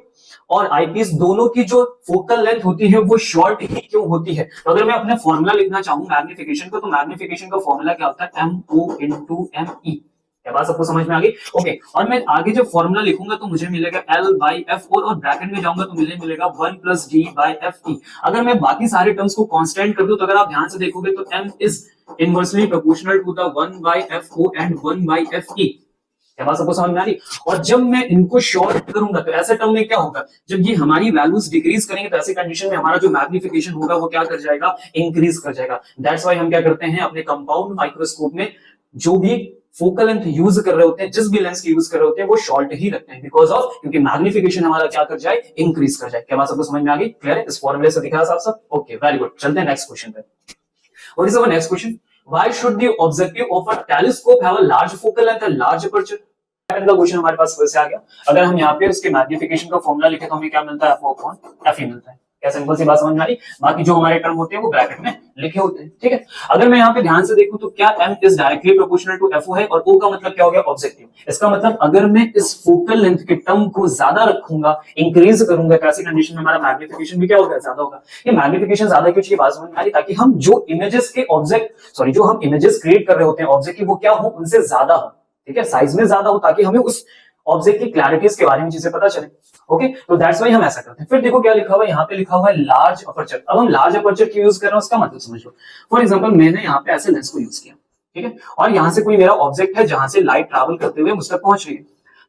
और आईपीस दोनों की जो फोकल लेंथ होती है वो शॉर्ट ही क्यों होती है? तो अगर मैं अपने फॉर्मूला लिखना चाहूं मैग्निफिकेशन का, तो मैग्निफिकेशन का फॉर्मूला क्या होता है, MO into ME। क्या बात सबको समझ में आ गई? ओके, और मैं आगे जब फॉर्मूला लिखूंगा तो मुझे मिलेगा L/F4, और ब्रैकेट में जाऊंगा तो मुझे मिलेगा 1 + D/FE। अगर मैं बाकी सारे टर्म्स को कांस्टेंट कर दूं तो अगर आप ध्यान से देखोगे तो M is inversely proportional to the 1/FO and 1/FE। क्या बात सबको समझ में आ रही? और जब मैं इनको शॉर्ट करूंगा तो ऐसे टर्म में क्या होगा, जब ये हमारी वैल्यूज डिक्रीज करेंगे तो ऐसी कंडीशन में हमारा जो मैग्निफिकेशन होगा वो क्या कर जाएगा, इंक्रीज कर जाएगा। दैट्स व्हाई हम क्या करते हैं अपने कंपाउंड माइक्रोस्कोप में जो भी फोकल लेंथ यूज कर रहे होते हैं, जिस भी लेंस की यूज कर रहे होते हैं, वो शॉर्ट ही रखते हैं, बिकॉज ऑफ क्योंकि मैग्निफिकेशन हमारा क्या कर जाए, इंक्रीज कर जाए। क्या बात सबको समझ में आ गई? क्लियर है? इस फॉर्मूले से दिखा साफ सब? Okay, very good. चलते हैं नेक्स्ट क्वेश्चन पे। What is our next question? Why should the objective of a telescope have a large focal length and large aperture? का क्वेश्चन हमारे पास फिर से आ गया। अगर हम यहाँ पे उसके मैग्निफिकेशन का फॉर्मूला लिखे तो हमें क्या मिलता है, F/F मिलता है। क्या सिंपल सी बात समझ में आ रही? बाकी जो हमारे टर्म होते हैं वो ब्रैकेट में लिखे होते हैं। ठीक है, अगर मैं यहाँ पे ध्यान से देखूं तो क्या M is directly proportional to FO है, और O का मतलब क्या हो गया, ऑब्जेक्टिव। इसका मतलब अगर मैं इस फोकल लेंथ के टर्म को ज्यादा रखूंगा, इंक्रीज करूंगा, कैसी कंडीशन में हमारा मैग्निफिकेशन भी क्या होगा, ज्यादा होगा। ये मैग्निफिकेशन ज्यादा क्यों चाहिए, बात समझ में आ रही? ताकि हम जो इमेजेस के जो हम इमेजेस क्रिएट कर रहे होते हैं ऑब्जेक्ट की, वो क्या हो, उनसे ज्यादा हो। ठीक है, साइज में ज्यादा हो, ताकि हमें उस ऑब्जेक्ट की क्लैरिटीज के बारे में चीजें पता चले। ओके, तो दैट्स व्हाई हम ऐसा करते हैं। फिर देखो क्या लिखा हुआ है, यहाँ पे लिखा हुआ है लार्ज अपर्चर। अब हम लार्ज अपर्चर क्यों यूज कर रहे हैं उसका मतलब समझ लो। फॉर एग्जांपल मैंने यहाँ पे ऐसे लेंस को यूज किया, ठीक है, और यहाँ से कोई मेरा ऑब्जेक्ट है जहां से लाइट ट्रैवल करते हुए मुझ तक पहुंच रही है,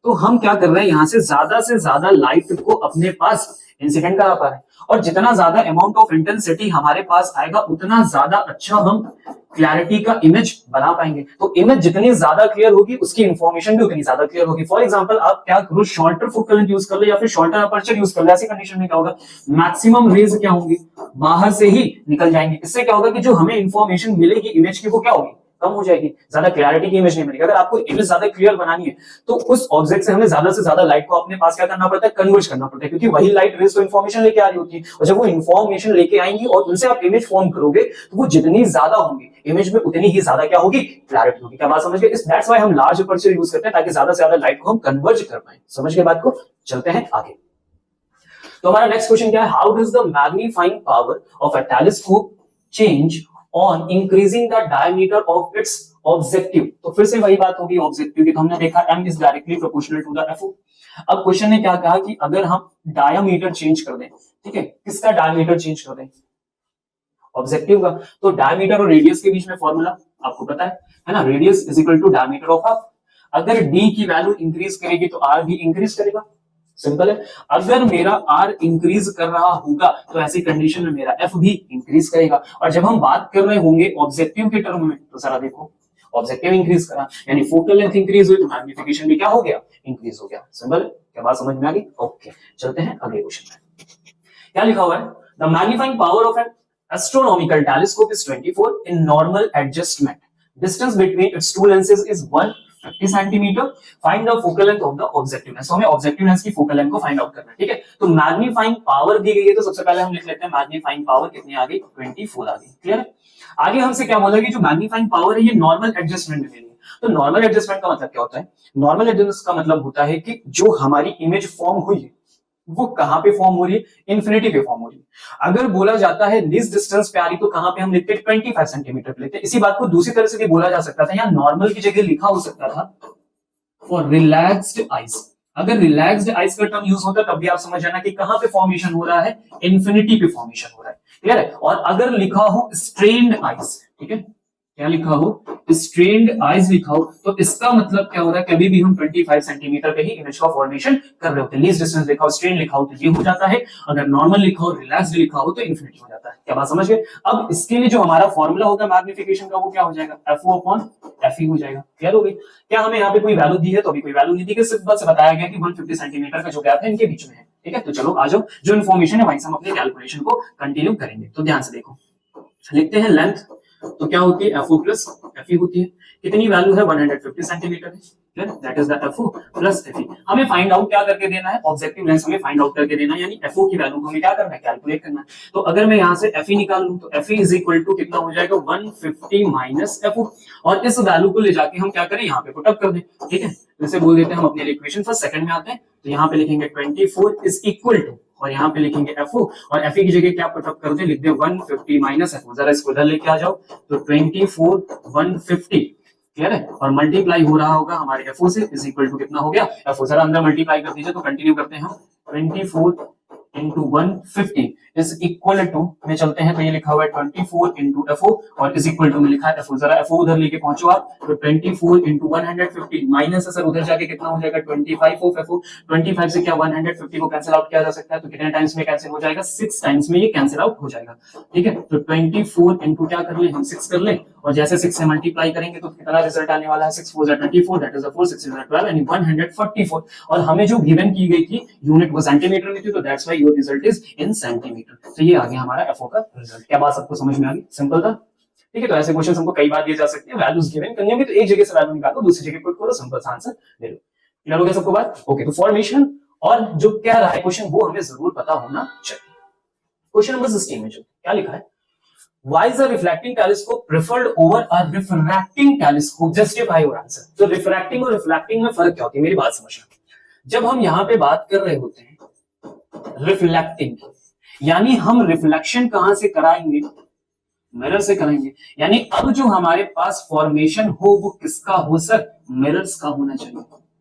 तो हम क्या कर रहे हैं, यहाँ से ज्यादा लाइट को अपने पास इंसिडेंट करा पा रहे हैं, और जितना ज्यादा अमाउंट ऑफ इंटेंसिटी हमारे पास आएगा उतना ज्यादा अच्छा हम क्लैरिटी का इमेज बना पाएंगे। तो इमेज जितनी ज्यादा क्लियर होगी उसकी इंफॉर्मेशन भी उतनी ज्यादा क्लियर होगी। फॉर एग्जांपल आप क्या करो, शॉर्टर फोकल लेंथ यूज कर ले या फिर शॉर्टर अपर्चर यूज कर ले, ऐसी कंडीशन में क्या होगा, मैक्सिमम रेज क्या होंगी, बाहर से ही निकल जाएंगी। इससे क्या होगा कि जो हमें इंफॉर्मेशन मिलेगी इमेज की वो क्या होगी, कम हो जाएगी, ज्यादा क्लैरिटी की इमेज नहीं मिलेगी। अगर आपको इमेज ज्यादा क्लियर बनानी है तो उस ऑब्जेक्ट से हमें ज्यादा से ज्यादा लाइट को अपने पास क्या करना पड़ता है, कन्वर्ज करना पड़ता है, क्योंकि वही लाइट रेज तो इन्फॉर्मेशन लेके आ रही होती है, और जब वो इन्फॉर्मेशन लेके आएंगी और उनसे आप इमेज फॉर्म करोगे तो वो जितनी ज्यादा होंगी इमेज में उतनी ही ज्यादा क्या होगी, क्लैरिटी होगी। क्या बात समझ गए? दैट्स व्हाई हम लार्ज अपर्चर यूज करते हैं, ताकि ज्यादा से ज्यादा लाइट को हम कन्वर्ज कर पाए। समझ गए बात को? चलते हैं आगे। तो हमारा नेक्स्ट क्वेश्चन क्या है, how does the magnifying power of a telescope change on increasing the diameter of its objective. तो फिर से वही बात होगी ऑब्जेक्टिव की, तो हमने देखा M is directly proportional to the FO। अब क्वेश्चन ने क्या कहा कि अगर हम डायमीटर चेंज कर दें, ठीक है, किसका डायमीटर चेंज कर दें, ऑब्जेक्टिव का, तो डायमीटर और रेडियस के बीच में फॉर्मूला आपको पता है ना, radius is equal to diameter of arc. अगर D की वैल्यू इंक्रीज करेगी तो R भी इंक्रीज करेगा। सिंपल है। अगर मेरा आर इंक्रीज कर रहा होगा तो ऐसी कंडीशन में मेरा एफ भी इंक्रीज करेगा। और जब हम बात कर रहे होंगे ऑब्जेक्टिव के टर्म में तो जरा देखो, ऑब्जेक्टिव इंक्रीज करा यानी फोकल लेंथ इंक्रीज हुई तो मैग्निफिकेशन भी क्या हो गया, इंक्रीज हो गया। सिंपल, क्या बात समझ में आ गई? ओके, चलते हैं अगले क्वेश्चन में। क्या लिखा हुआ है? The magnifying power of N astronomical telescope is 24 in normal adjustment, distance between its to lenses is 150 centimetre, find the focal length of the objective lens. तो हमें ऑब्जेक्टिव लेंस की फोकल लेंथ को find out करना है, ठीक है। तो magnifying power दी गई है तो सबसे पहले हम लिख लेते हैं मैग्नीफाइंग पावर कितनी आ गई, 24 आ गई। क्लियर है? आगे हमसे क्या बोला कि जो मैग्नीफाइंग पावर है ये नॉर्मल एडजस्टमेंट में लेनी है। तो नॉर्मल एडजस्टमेंट का मतलब क्या होता है? नॉर्मल एडजस्टमेंट का मतलब होता है कि जो हमारी इमेज फॉर्म हुई है वो कहां पे फॉर्म हो रही है, इन्फिनिटी पे फॉर्म हो रही है। अगर बोला जाता है लीस्ट डिस्टेंस पे आ रही तो कहां पे हम लिखते हैं, 25 सेंटीमीटर पे लिखते हैं। इसी बात को दूसरी तरह से भी बोला जा सकता था, या नॉर्मल की जगह लिखा हो सकता था फॉर रिलैक्स्ड आइज। अगर रिलैक्स्ड आइज का टर्म यूज होता तब भी आप समझ जाना कि कहां पे फॉर्मेशन हो रहा है, इन्फिनिटी पे फॉर्मेशन हो रहा है। क्लियर है? और अगर लिखा हो स्ट्रेन्ड आइज, ठीक है, क्या लिखा हो, स्ट्रेन्ड आइज लिखा हो तो इसका मतलब क्या हो रहा है, कभी भी हम 25 सेंटीमीटर पे ही इमेज का फॉर्मेशन कर रहे होते हैं। लीस्ट डिस्टेंस लिखा हो, स्ट्रेन लिखा हो तो ये हो जाता है, अगर नॉर्मल लिखा हो, रिलैक्स्ड लिखा हो तो इन्फिनिटी हो जाता है। क्या बात समझ गए? अब इसके लिए जो हमारा फॉर्मूला होगा मैग्निफिकेशन का वो क्या हो जाएगा, FO अपॉन FE हो जाएगा। क्लियर हो गई? क्या हमें यहाँ पे कोई वैल्यू दी है? तो अभी कोई वैल्यू नहीं दी है, सिर्फ बस बताया गया कि 150 सेंटीमीटर का जो गैप है इनके बीच में है। ठीक है, तो चलो आ जाओ, जो इन्फॉर्मेशन है वहीं से हम अपने कैलकुलेशन को कंटिन्यू करेंगे। तो ध्यान से देखो, लिखते हैं लेंथ तो क्या होती है, FO प्लस FE होती है। कितनी वैल्यू है, 150 सेंटीमीटर है, that is the FO plus FE। हमें फाइंड आउट क्या करके देना है, ऑब्जेक्टिव लेंस हमें फाइंड आउट करके देना है, यानी FO की वैल्यू को हमें क्या करना है, कैलकुलेट करना है। तो अगर मैं यहां से FE निकाल लूं तो FE इज इक्वल टू कितना हो जाएगा, 150 माइनस FO, और इस वैल्यू को ले जाके हम क्या करें, यहाँ पे पुट अप कर दें। ठीक है, तो इसे बोल देते हैं हम अपने इक्वेशन फर्स्ट सेकंड में आते हैं। तो यहाँ पे लिखेंगे 24 इज इक्वल टू, और यहाँ पे लिखेंगे FO और FE की जगह क्या पुटअप कर दे, लिख दे 150 माइनस FO। जरा इसको इधर लेके आ जाओ, तो 24 150, क्लियर है, और मल्टीप्लाई हो रहा होगा हमारे FO से, इज इक्वल टू कितना हो गया, FO जरा अंदर मल्टीप्लाई कर दीजिए। तो कंटिन्यू करते हैं हम, 24 इंटू 150 इज इक्वल टू, में चलते हैं तो ये लिखा हुआ है 24 इंटू FO और इज इक्वल टू में लिखा है FO। जरा FO उधर लेके पहुंचो आप, तो 24 इंटू 150 माइनस सर उधर जाके कितना हो जाएगा, 25 ऑफ FO। 25 से क्या 150 को कैंसिल आउट किया जा सकता है, तो कितने टाइम्स में कैंसिल हो जाएगा, 6 टाइम्स में ये कैंसिल आउट हो जाएगा। ठीक है, तो 24 इंटू क्या कर ले हम 6 कर ले, और जैसे 6 से मल्टीप्लाई करेंगे तो कितना रिजल्ट आने वाला है, 6 4 24, दैट इज 4 6 12 यानी 144। और हमें जो गिवन की गई थी यूनिट वो सेंटीमीटर में थी, तो that's why your result is in centimetre. तो ये आ गया हमारा FO का रिजल्ट। क्या बात सबको समझ में आ गई? सिंपल था। ठीक है, तो ऐसे क्वेश्चन हमको कई बार दिए जा सकते हैं, वैल्यूज गिवन करनी होगी तो एक जगह से वैल्यू निकालो, दूसरी जगह पुट करो, सिंपल सा आंसर ले लो। क्लियर हो गया सबको बात? ओके, तो फॉर्मेशन और जो कह रहा है क्वेश्चन वो हमें जरूर पता होना चाहिए। क्वेश्चन नंबर 16 में जो क्या लिखा है, Why is a reflecting telescope preferred over a refracting telescope? Justify your answer. तो refracting और reflecting में फर्क क्या होती है, मेरी बात समझना। जब हम यहाँ पे बात कर रहे होते हैं रिफ्लेक्टिंग, यानी हम रिफ्लेक्शन कहां से कराएंगे, मिरर से कराएंगे। यानी अब जो हमारे पास फॉर्मेशन हो वो किसका हो सर, मिरर्स का होना चाहिए।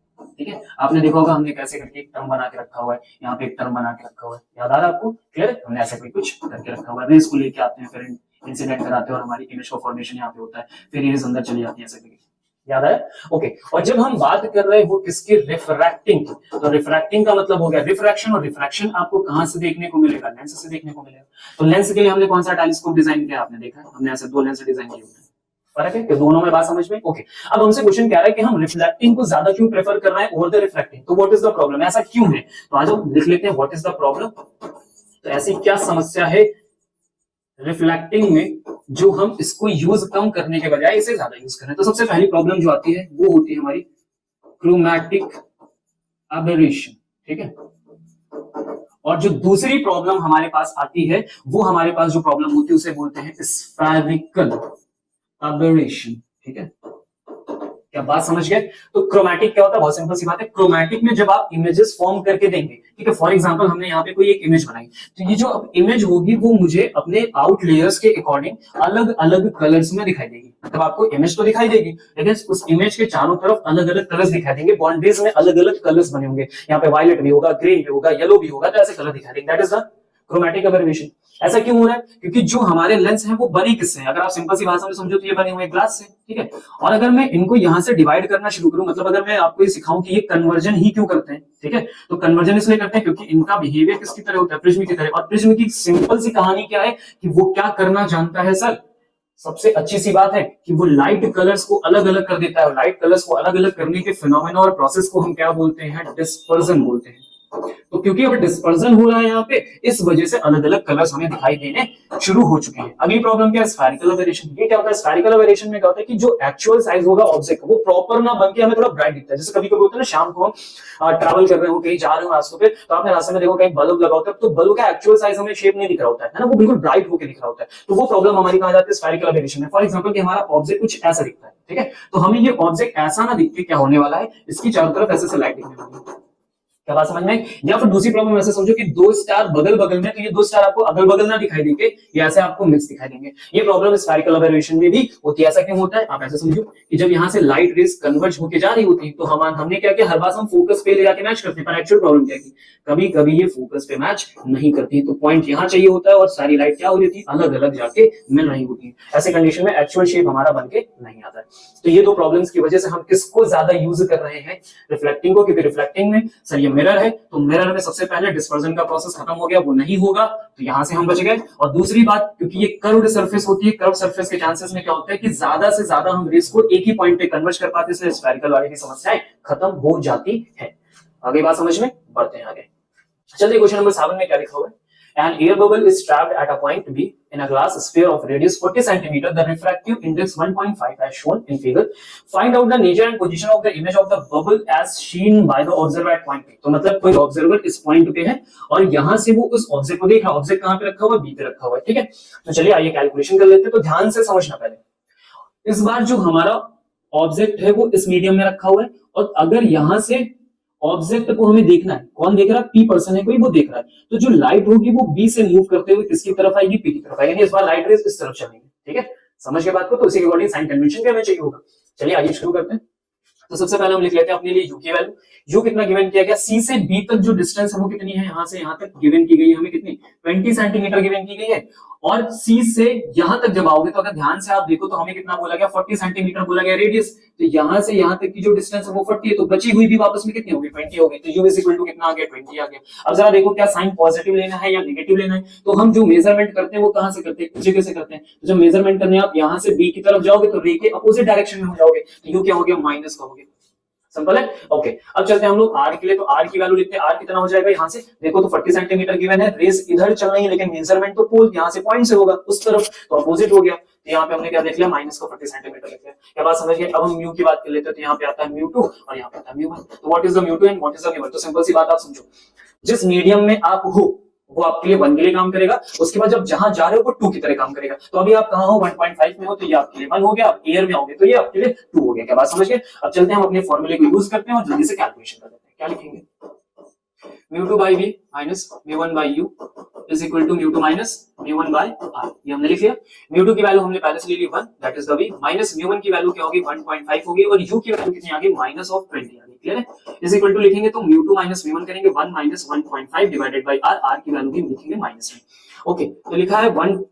ठीक है, आपने देखा होगा हमने कैसे करके एक टर्म बना के रखा हुआ है, यहाँ पे एक टर्म बना के रखा हुआ है, याद आ रहा है आपको? क्लियर है, हमने ऐसे कोई कुछ करके रखा हुआ है, रेस को लेके आते हैं, फिर इंसिडेंट कराते हैं और हमारी इमेज का फॉर्मेशन यहाँ पे होता है, फिर रेस अंदर चली जाती है, ऐसे करके। याद है? ओके, और जब हम बात कर रहे हो किसकी, रिफ्रैक्टिंग, तो रिफ्रैक्टिंग का मतलब हो गया रिफ्रैक्शन, और रिफ्रैक्शन आपको कहां से देखने को मिलेगा, लेंस से देखने को मिलेगा। तो लेंस के लिए हमने कौन सा टेलीस्कोप डिजाइन किया, आपने देखा हमने ऐसे 2 लेंस डिजाइन किए होते हैं। फर्क है कि दोनों में बात समझ में? ओके, अब हमसे क्वेश्चन कह रहा है कि हम रिफ्लेक्टिंग को ज्यादा क्यों प्रेफर कर रहे हैं ओवर द रिफ्रैक्टिंग, तो व्हाट इज द प्रॉब्लम, ऐसा क्यों है? तो आज हम लिख लेते हैं व्हाट इज द प्रॉब्लम। तो ऐसी क्या समस्या है रिफ्लेक्टिंग में जो हम इसको यूज कम करने के बजाय इसे ज्यादा यूज करें। तो सबसे पहली प्रॉब्लम जो आती है वो होती है हमारी क्रोमैटिक एबेरेशन। ठीक है, और जो दूसरी प्रॉब्लम हमारे पास आती है वो हमारे पास जो प्रॉब्लम होती है उसे बोलते हैं स्फेरिकल एबेरेशन। ठीक है, क्या बात समझ गए? तो क्रोमैटिक क्या होता है, बहुत सिंपल सी बात है। क्रोमैटिक में जब आप इमेजेस फॉर्म करके देंगे, ठीक है, फॉर एग्जांपल हमने यहाँ पे कोई एक इमेज बनाई, तो ये जो इमेज होगी वो मुझे अपने आउट लेयर्स के अकॉर्डिंग अलग अलग कलर्स में दिखाई देगी। मतलब आपको इमेज तो दिखाई देगी लेकिन उस इमेज के चारों तरफ अलग अलग कलर्स दिखाई देंगे, बाउंड्रीज में अलग अलग कलर्स बने होंगे, यहाँ पे वायलेट भी होगा, ग्रीन भी होगा, येलो भी होगा, तो ऐसे कलर दिखाई देंगे। That is the chromatic अबर्वेशन। ऐसा क्यों हो रहा है? क्योंकि जो हमारे लेंस हैं वो बने किससे हैं? अगर आप सिंपल सी भाषा में समझो तो ये बने हुए ग्लास से, ठीक है। और अगर मैं इनको यहां से डिवाइड करना शुरू करूं, मतलब अगर मैं आपको ये सिखाऊं कि ये कन्वर्जन ही क्यों करते हैं, ठीक है, तो कन्वर्जन इसलिए करते हैं क्योंकि इनका बिहेवियर किसकी तरह होता है? प्रिज्म की तरह। और प्रिज्म की सिंपल सी कहानी क्या है कि वो क्या करना जानता है सर? सबसे अच्छी सी बात है कि वो लाइट कलर्स को अलग अलग कर देता है। लाइट कलर्स को अलग अलग करने के फिनोमेना और प्रोसेस को हम क्या बोलते हैं? डिस्पर्जन बोलते हैं। तो क्योंकि अब डिस्पर्जन हो रहा है यहाँ पे, इस वजह से अलग अलग कलर्स हमें दिखाई देने शुरू हो चुके हैं। अगली प्रॉब्लम क्या है? स्फेरिकल अबेरेशन। ये क्या होता है? स्फेरिकल अबेरेशन में क्या होता है कि जो एक्चुअल साइज होगा ऑब्जेक्ट वो प्रॉपर ना बन के हमें थोड़ा ब्राइट दिखता है। जैसे कभी कभी होता है ना, शाम को हम ट्रैवल कर रहे हो, कहीं जा रहे हो रास्तों पे, तो आपने रास्ते में देखो कहीं बल्ब लगा होता है, तो बल्ब का एक्चुअल साइज हमें शेप नहीं दिख रहा होता है ना, वो बिल्कुल ब्राइट होकर दिख रहा होता है। तो वो प्रॉब्लम हमारी कहां जाती है? स्फेरिकल अबेरेशन में। फॉर एग्जांपल कि हमारा ऑब्जेक्ट कुछ ऐसा दिखता है, ठीक है, तो हमें ये ऑब्जेक्ट ऐसा ना दिख के क्या होने वाला है, इसकी चारों तरफ ऐसे से लाइट दिखने वाली है। क्या बात समझ में? या फिर दूसरी प्रॉब्लम ऐसे समझो कि दो स्टार बगल बगल में, तो ये दो स्टार आपको अगल बगल ना दिखाई देंगे, ये ऐसे आपको मिक्स दिखाई देंगे। ये प्रॉब्लम स्फेरिकल अबेरेशन में भी होती है। ऐसा क्यों होता है? आप ऐसे समझो कि जब यहाँ से लाइट रेज कन्वर्ज होकर जा रही होती है, तो हमने क्या किया, हर बार हम फोकस पे ले जाके मैच करते हैं, पर एक्चुअल प्रॉब्लम क्या है, कभी कभी ये फोकस पे मैच नहीं करती, तो पॉइंट यहाँ चाहिए होता है और सारी लाइट क्या हो रही थी, अलग अलग जाके मिल रही होती है। ऐसे कंडीशन में एक्चुअल शेप हमारा बनके नहीं आता है। तो ये दो प्रॉब्लम्स की वजह से हम किसको ज्यादा यूज कर रहे हैं? रिफ्लेक्टिंग को, क्योंकि रिफ्लेक्टिंग में सर ये मिरर है, तो मिरर में सबसे पहले डिस्पर्जन का प्रोसेस खत्म हो गया, वो नहीं होगा, तो यहां से हम बच गए। और दूसरी बात, क्योंकि ये कर्व्ड सरफेस होती है, कर्व सरफेस के चांसेस में क्या होता है कि ज्यादा से ज्यादा हम रेस को एक ही पॉइंट पे कन्वर्ट कर पाते हैं, इसलिए स्फेरिकल वाली भी समस्याएं खत्म हो जाती है। आगे बात समझ में, बढ़ते हैं आगे। चलिए क्वेश्चन नंबर 7 में क्या लिखा हुआ है? An air bubble is trapped at a point B in a glass sphere of radius 40 cm. The refractive index 1.5 as shown in figure. Find out the nature and position of the image of the bubble as seen by the observer at point B. तो मतलब कोई observer इस point पे है और यहां से वो उस ऑब्जेक्ट को देख रहा है। ऑब्जेक्ट कहां पे रखा हुआ है? बी पे रखा हुआ है, ठीक है। तो चलिए आइए कैलकुलेशन कर लेते हैं। तो ध्यान से समझना पहले। इस बार जो हमारा ऑब्जेक्ट है वो इस मीडियम में रखा हुआ है, और अगर यहां से ऑब्जेक्ट को हमें देखना है, कौन देख रहा है? पी पर्सन है कोई, वो देख रहा है। तो जो लाइट होगी वो बी से मूव करते हुए किसकी तरफ आएगी? पी की तरफ आएगी। यानी इस बार लाइट रेज इस तरफ चलेंगे, ठीक है। समझ के बात को? तो उसी के अकॉर्डिंग साइन कन्वेंशन क्या हमें चाहिए होगा। चलिए आइए शुरू करते हैं। तो सबसे पहले हम लिख लेते हैं अपने लिए यू की वैल्यू। यू कितना गिवन किया गया? सी से बी तक जो डिस्टेंस है वो कितनी है? यहां से यहां तक गिवन की गई है हमें, कितनी? 20 सेंटीमीटर गिवन की गई है। और सी से यहां तक जब आओगे तो अगर ध्यान से आप देखो तो हमें कितना बोला गया? 40 सेंटीमीटर बोला गया रेडियस। तो यहां से यहां तक की जो डिस्टेंस है वो 40 है, तो बची हुई भी वापस में कितनी होगी? 20 होगी। तो यू इज इक्वल टू कितना आ गया? 20 आ गया। अब जरा देखो क्या साइन पॉजिटिव लेना है या नेगेटिव लेना है। तो हम जो मेजरमेंट करते हैं वो कहां से करते हैं? इस जगह से करते हैं। तो जब मेजरमेंट करने आप यहां से बी की तरफ जाओगे तो रे के अपोजिट डायरेक्शन में हो जाओगे, तो यू क्या हो गया? माइनस का हो गया। सिंपल है, ओके। अब चलते हैं हम लोग आर के लिए। तो आर की वैल्यू लिखते हैं। आर कितना हो जाएगा? यहां से देखो तो 40 सेंटीमीटर गिवन है, रेस इधर चल रही है, लेकिन मेजरमेंट तो पोल यहां से पॉइंट से होगा उस तरफ, तो अपोजिट हो गया। तो यहाँ पे हमने क्या देख लिया? माइनस का 40 सेंटीमीटर लिख लिया। क्या बात समझ गए? अब हम म्यू की बात कर लेते हैं। तो यहाँ पे आता है म्यू 2 और यहाँ पे आता है म्यू 1। तो what is the mu 2 and what is the mu 1? तो सिंपल सी बात आप समझो, जिस मीडियम में आप हो वो आपके लिए 1 के लिए काम करेगा, उसके बाद जब जहां जा रहे हो वो 2 की तरह काम करेगा। तो अभी आप कहां हो? 1.5 में हो, तो ये आपके लिए 1 हो गया। आप एयर में आओगे तो ये आपके लिए 2 हो गया। क्या बात समझ गए? अब चलते हैं हम अपने फॉर्मूले को यूज करते हैं और जल्दी से कैलकुलेशन कर लेते हैं। क्या लिखेंगे? Mu 2 by v minus mu 1 by u is equal to mu 2 minus mu 1 by r. ये हमने लिख लिया। म्यू 2 की वैल्यू हमने पहले से ले ली 1, that is the v, minus mu 1 की वैल्यू क्या होगी? 1.5 होगी, और यू की वैल्यू कितनी आ गई? माइनस ऑफ 20 आ गई। क्लियर है? इज इक्वल टू लिखेंगे तो म्यू 2 माइनस म्यू 1 करेंगे 1 minus 1.5 divided by r. R की वैल्यू भी लिखेंगे माइनस में। ओके, तो लिखा है 1,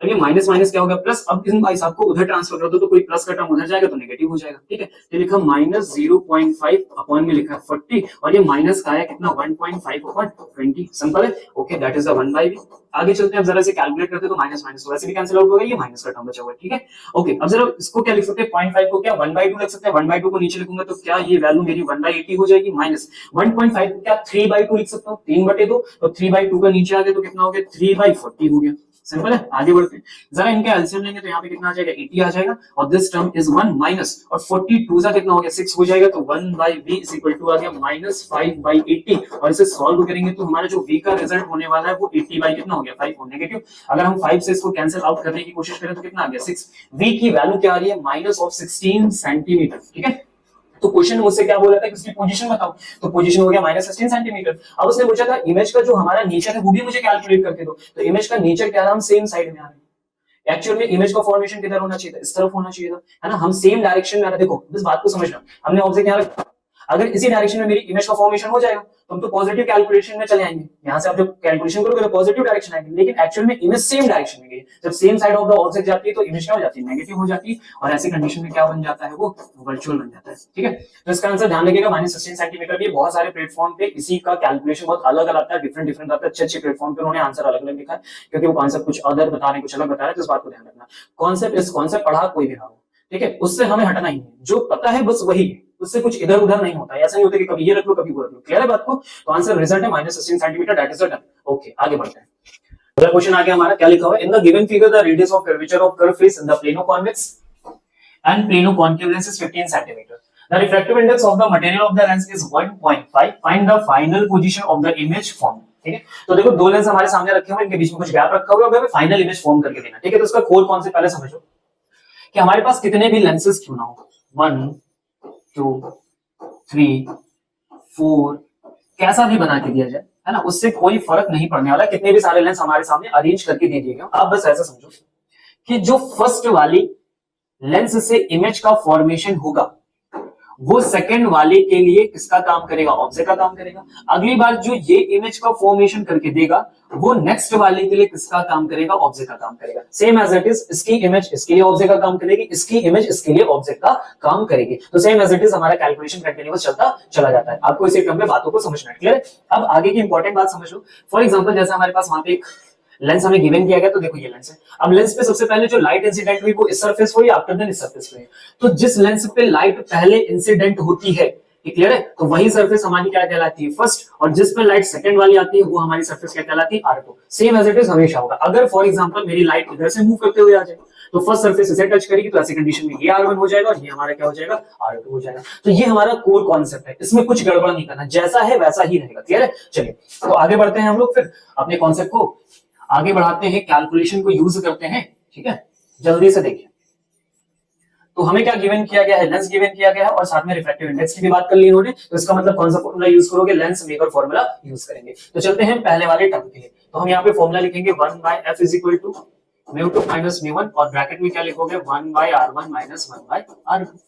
अरे माइनस माइनस क्या होगा? प्लस। अब इन भाई साहब को उधर ट्रांसफर कर दो तो कोई प्लस का टर्म उधर जाएगा तो नेगेटिव हो जाएगा, ठीक है। तो लिखा माइनस 0.5 अपॉन में लिखा 40, और ये माइनस का आया कितना? 1.5 अपॉन 20। सिंपल है, okay, that is the 1 by v. आगे चलते हैं। अब जरा से कैलकुलेट करते हैं तो माइनस माइनस वैसे भी कैंसिल आउट हो गया, ये माइनस का टर्म बचा हुआ है, ठीक है। ओके, अब जरा इसको क्या लिख सकते हैं? 0.5 को क्या 1/2 लिख सकते हैं। 1/2 को नीचे लिखूंगा तो क्या ये वैल्यू मेरी 1/80 हो जाएगी, माइनस 1.5 को क्या 3/2 लिख सकता हूँ, 3/2, तो 3/2 का नीचे आ गया तो कितना हो गया? 3/40 हो गया। सिंपल है, आगे बढ़ते हैं। जरा इनका एलसीएम लेंगे तो यहाँ पे कितना आ जाएगा? 80 आ जाएगा, और दिस टर्म इज 1 माइनस, और 42 का कितना हो गया? 6 हो जाएगा, तो 1 by V is equal to आ गया माइनस 5/80। और इसे सॉल्व करेंगे तो हमारा जो वी का रिजल्ट होने वाला है वो 80 बाई कितना हो गया? 5 हो नेगेटिव। अगर हम 5 से इसको कैंसिल आउट करने की कोशिश करें तो कितना आ गया? 6। वी की वैल्यू क्या आ रही है? माइनस ऑफ 16 सेंटीमीटर, ठीक है। तो क्वेश्चन मुझसे क्या बोला था कि उसकी पोजीशन बताओ, तो पोजीशन हो गया माइनस 16 सेंटीमीटर। अब उसने पूछा था इमेज का जो हमारा नेचर है वो भी मुझे कैलकुलेट करके दो। तो इमेज का नेचर क्या नाम? सेम साइड में आ रहा है। एक्चुअल में इमेज का फॉर्मेशन किधर होना चाहिए था? इस तरफ होना चाहिए था, है ना। हम सेम डायरेक्शन में आ रहे। देखो इस बात को समझना, हमने ऑब्जेक्ट यहाँ रखा, अगर इसी डायरेक्शन में मेरी इमेज का फॉर्मेशन हो जाएगा तो हम तो पॉजिटिव कैलकुलेशन में चले आएंगे, यहाँ से आप जब कैलकुलेशन करोगे तो पॉजिटिव डायरेक्शन आएंगे, लेकिन एक्चुअल में इमेज सेम डायरेक्शन में गई। जब same side of the object जाती है तो इमेज क्या हो जाती है, नेगेटिव हो जाती है, और ऐसी कंडीशन में क्या बन जाता है, वो वर्चुअल बन जाता है। ठीक है, तो इसका आंसर ध्यान रखिएगा -16 सेंटीमीटर। भी बहुत सारे प्लेटफॉर्म पे इसी का कैलकुलेशन बहुत अलग अलग आता है, डिफरेंट डिफरेंट आता है। अच्छे प्लेटफॉर्म पे उन्होंने आंसर अलग अलग लिखा है, क्योंकि वो कॉन्सेप्ट कुछ अदर बता रहे हैं, कुछ अलग बता रहे हैं, तो इस बात को ध्यान रखना। कॉन्सेप्ट इस कॉन्सेप्ट पढ़ा कोई भी ना हो, ठीक है, उससे हमें हटना ही है, जो पता है बस वही है, उससे कुछ इधर उधर नहीं होता। ऐसा नहीं होता कि कभी ये रख लो कभी वो रख लो। क्लियर है बात को? तो आंसर रिजल्ट है -16 centimetre, that is the done. Okay, आगे बढ़ते हैं। अगला क्वेश्चन आ गया हमारा, क्या लिखा हुआ है, in the given figure the radius of curvature of curve face in the plano convex and plano concave lens is 15 centimetre. The refractive index of the material of the lens is 1.5, find the final position of the image form. ठीक है, तो देखो दो lens हमारे सामने रखे हुए हैं, इनके बीच में कुछ गैप रखा हुआ है, हमें फाइनल इमेज फॉर्म करके देना। ठीक है, तो इसका कोर कौन से, पहले समझो कि हमारे पास कितने भी लेंसेज क्यों ना हो, 1 2 3 4 कैसा भी बना के दिया जाए, है ना, उससे कोई फर्क नहीं पड़ने वाला, कितने भी सारे लेंस हमारे सामने अरेंज करके दे दिए गए। आप बस ऐसा समझो कि जो फर्स्ट वाली लेंस से इमेज का फॉर्मेशन होगा वो सेकंड वाले के लिए किसका काम करेगा, ऑब्जेक्ट का काम करेगा। अगली बार जो ये इमेज का फॉर्मेशन करके देगा वो नेक्स्ट वाले के लिए किसका काम करेगा, ऑब्जेक्ट का काम करेगा। सेम एज इट इज, इसकी इमेज इसके लिए ऑब्जेक्ट का काम करेगी, इसकी इमेज इसके लिए ऑब्जेक्ट का काम करेगी। तो सेम एज इट इज हमारा कैलकुलेशन कंटिन्यूअस चलता चला जाता है। आपको इसी क्रम में बातों को समझना है। क्लियर है? अब आगे की इंपॉर्टेंट बात समझ लो। फॉर एग्जाम्पल जैसे हमारे पास वहां पे एक लेंस हमें गिवन किया गया, तो देखो ये लेंस है। अब लेंस पे सबसे पहले जो लाइट इंसिडेंट हुई वो इस सरफेस हुई, आफ्टर देन इस सरफेस पे। तो जिस लेंस पे लाइट पहले इंसिडेंट होती है, क्लियर है, तो वही सरफेस हमारी क्या कहलाती है, फर्स्ट, और जिस पे लाइट सेकंड वाली आती है वो हमारी सरफेस क्या कहलाती है, R2। Same as it is हमेशा होगा। अगर फॉर एग्जांपल मेरी लाइट इधर से मूव करते हुए आ जाए तो फर्स्ट सरफेस इसे टच करेगी, तो ऐसी कंडीशन में ये R1 हो जाएगा और ये हमारा क्या हो जाएगा, R2 हो जाएगा। तो ये हमारा कोर कॉन्सेप्ट है, इसमें कुछ गड़बड़ नहीं करना, जैसा है वैसा ही रहेगा। क्लियर है? चलिए तो आगे बढ़ते हैं हम लोग, फिर अपने कॉन्सेप्ट को आगे बढ़ाते हैं, कैलकुलेशन को यूज करते हैं। ठीक है, जल्दी से देखिए। तो हमें क्या गिवन किया गया है, लेंस गिवन किया गया है, और साथ में रिफ्रैक्टिव इंडेक्स की भी बात कर ली इन्होंने। तो इसका मतलब कौन सा फॉर्मूला यूज करोगे, लेंस मेकर फॉर्मूला यूज करेंगे। तो चलते हैं पहले वाले टर्म के लिए। तो हम यहाँ पे फॉर्मूला लिखेंगे 1/f is equal to μ2 minus μ1, और ब्रैकेट में क्या लिखोगे, 1/r1 minus 1/r2।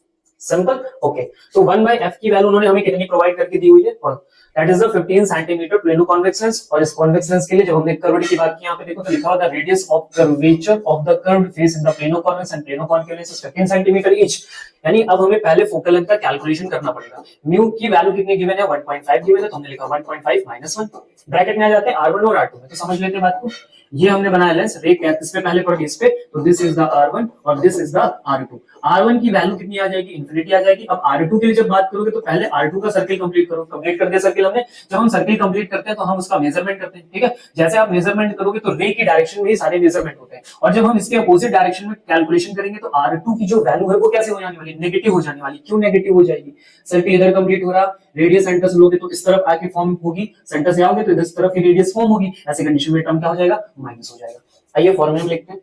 Simple. Okay, तो 1/f की वैल्यू उन्होंने हमें कितनी प्रोवाइड करके दी हुई है, और that is the 15 centimetre plano convex lens. और इस कॉन्वेक्स लेंस के लिए जब हमने कर्वेटी की बात की, यहाँ पे देखो तो लिखा हुआ the radius of curvature of the curved face in the plano convex and plano concave lens is 15 centimetre each. यानी अब हमें पहले फोकल लेंथ का कैलकुलेशन करना पड़ेगा। म्यू की वैल्यू कितनी गिवन है, 1.5 गिवन है, तो हमने लिखा 1.5 माइनस 1। ब्रैकेट में आ जाते हैं R1 और R2 में। तो समझ लेते हैं बात को। ये हमने बनाया लेंस, रे किस पे पहले पड़ इस पे, तो दिस इज द R1 और this is the R2। R1 की वैल्यू कितनी आ जाएगी, इंफिनिटी आ जाएगी। अब R2 के लिए जब बात करोगे तो पहले R2 का सर्किल कंप्लीट करो। कंप्लीट कर दिया सर्किल हमने। जब हम सर्किल कंप्लीट करते हैं तो हम उसका मेजरमेंट करते हैं। ठीक है, जैसे आप मेजरमेंट करोगे तो रे की डायरेक्शन में ही सारे मेजरमेंट होते हैं, और जब हम इसके अपोजिट डायरेक्शन में कैलकुलेशन करेंगे तो R2 की जो वैल्यू है वो कैसे हो जाने वाली, नेगेटिव हो जाने वाली। क्यों नेगेटिव हो जाएगी, सर्किल इधर कंप्लीट हो रहा, रेडियस सेंटर से लोगे तो इस तरफ आके फॉर्म होगी, सेंटर से आओगे तो इस तरफ की रेडियस फॉर्म होगी। ऐसे कंडीशन में टर्म क्या हो जाएगा, माइनस हो जाएगा। आइए फॉर्मूला में लिखते हैं।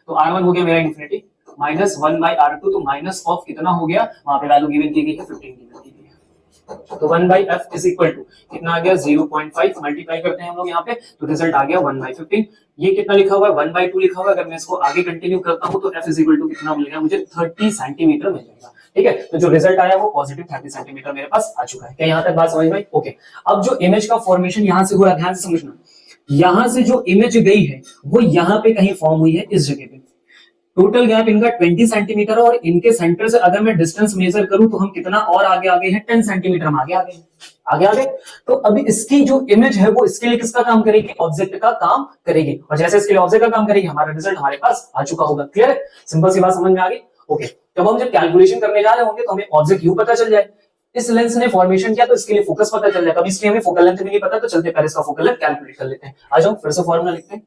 तो R1 हो गया मेरा इंफिनिटी, माइनस 1/R2, तो माइनस ऑफ कितना हो गया, वहां पे वैल्यू गिवन की गई है 15 गिवन की गई है। तो 1/f इज इक्वल टू कितना आ गया, 0.5 मल्टीप्लाई करते हैं हम लोग यहाँ पे, तो रिजल्ट आ गया 1/15। ये कितना लिखा हुआ है, 1/2 लिखा हुआ है। अगर मैं इसको आगे कंटिन्यू करता हूँ तो f इज इक्वल टू कितना मिलेगा मुझे, 30 सेंटीमीटर मिलेगा। ठीक है, तो जो रिजल्ट आया वो पॉजिटिव 30 सेंटीमीटर मेरे पास आ चुका है। क्या यहाँ तक बात समझ में? ओके, अब जो इमेज का फॉर्मेशन यहाँ से हो रहा है, ध्यान से समझना, यहां से जो इमेज गई है वो यहाँ पे कहीं फॉर्म हुई है, इस जगह पे। टोटल गैप इनका 20 सेंटीमीटर, और इनके सेंटर से अगर मैं डिस्टेंस मेजर करूं तो हम कितना और आगे आगे हैं, 10 सेंटीमीटर हम आगे आगे आगे आगे। तो अभी इसकी जो इमेज है वो इसके लिए किसका काम करेगी, ऑब्जेक्ट का काम करेगी, और जैसे इसके लिए ऑब्जेक्ट का काम करेगी हमारा रिजल्ट हमारे पास आ चुका होगा। क्लियर है? सिंपल सी बात समझ में आ गई। ओके, जब हम जब कैलकुलेशन करने जा रहे होंगे तो हमें ऑब्जेक्ट यू पता चल जाए, इस लेंस ने फॉर्मेशन किया तो इसके लिए फोकस पता चल जाएगा। अभी इसकी हमें फोकल लेंथ भी नहीं पता, तो चलते पहले इसका फोकल लेंथ कैलकुलेट कर लेते हैं। आ जाओ फिर से फॉर्मूला लिखते हैं।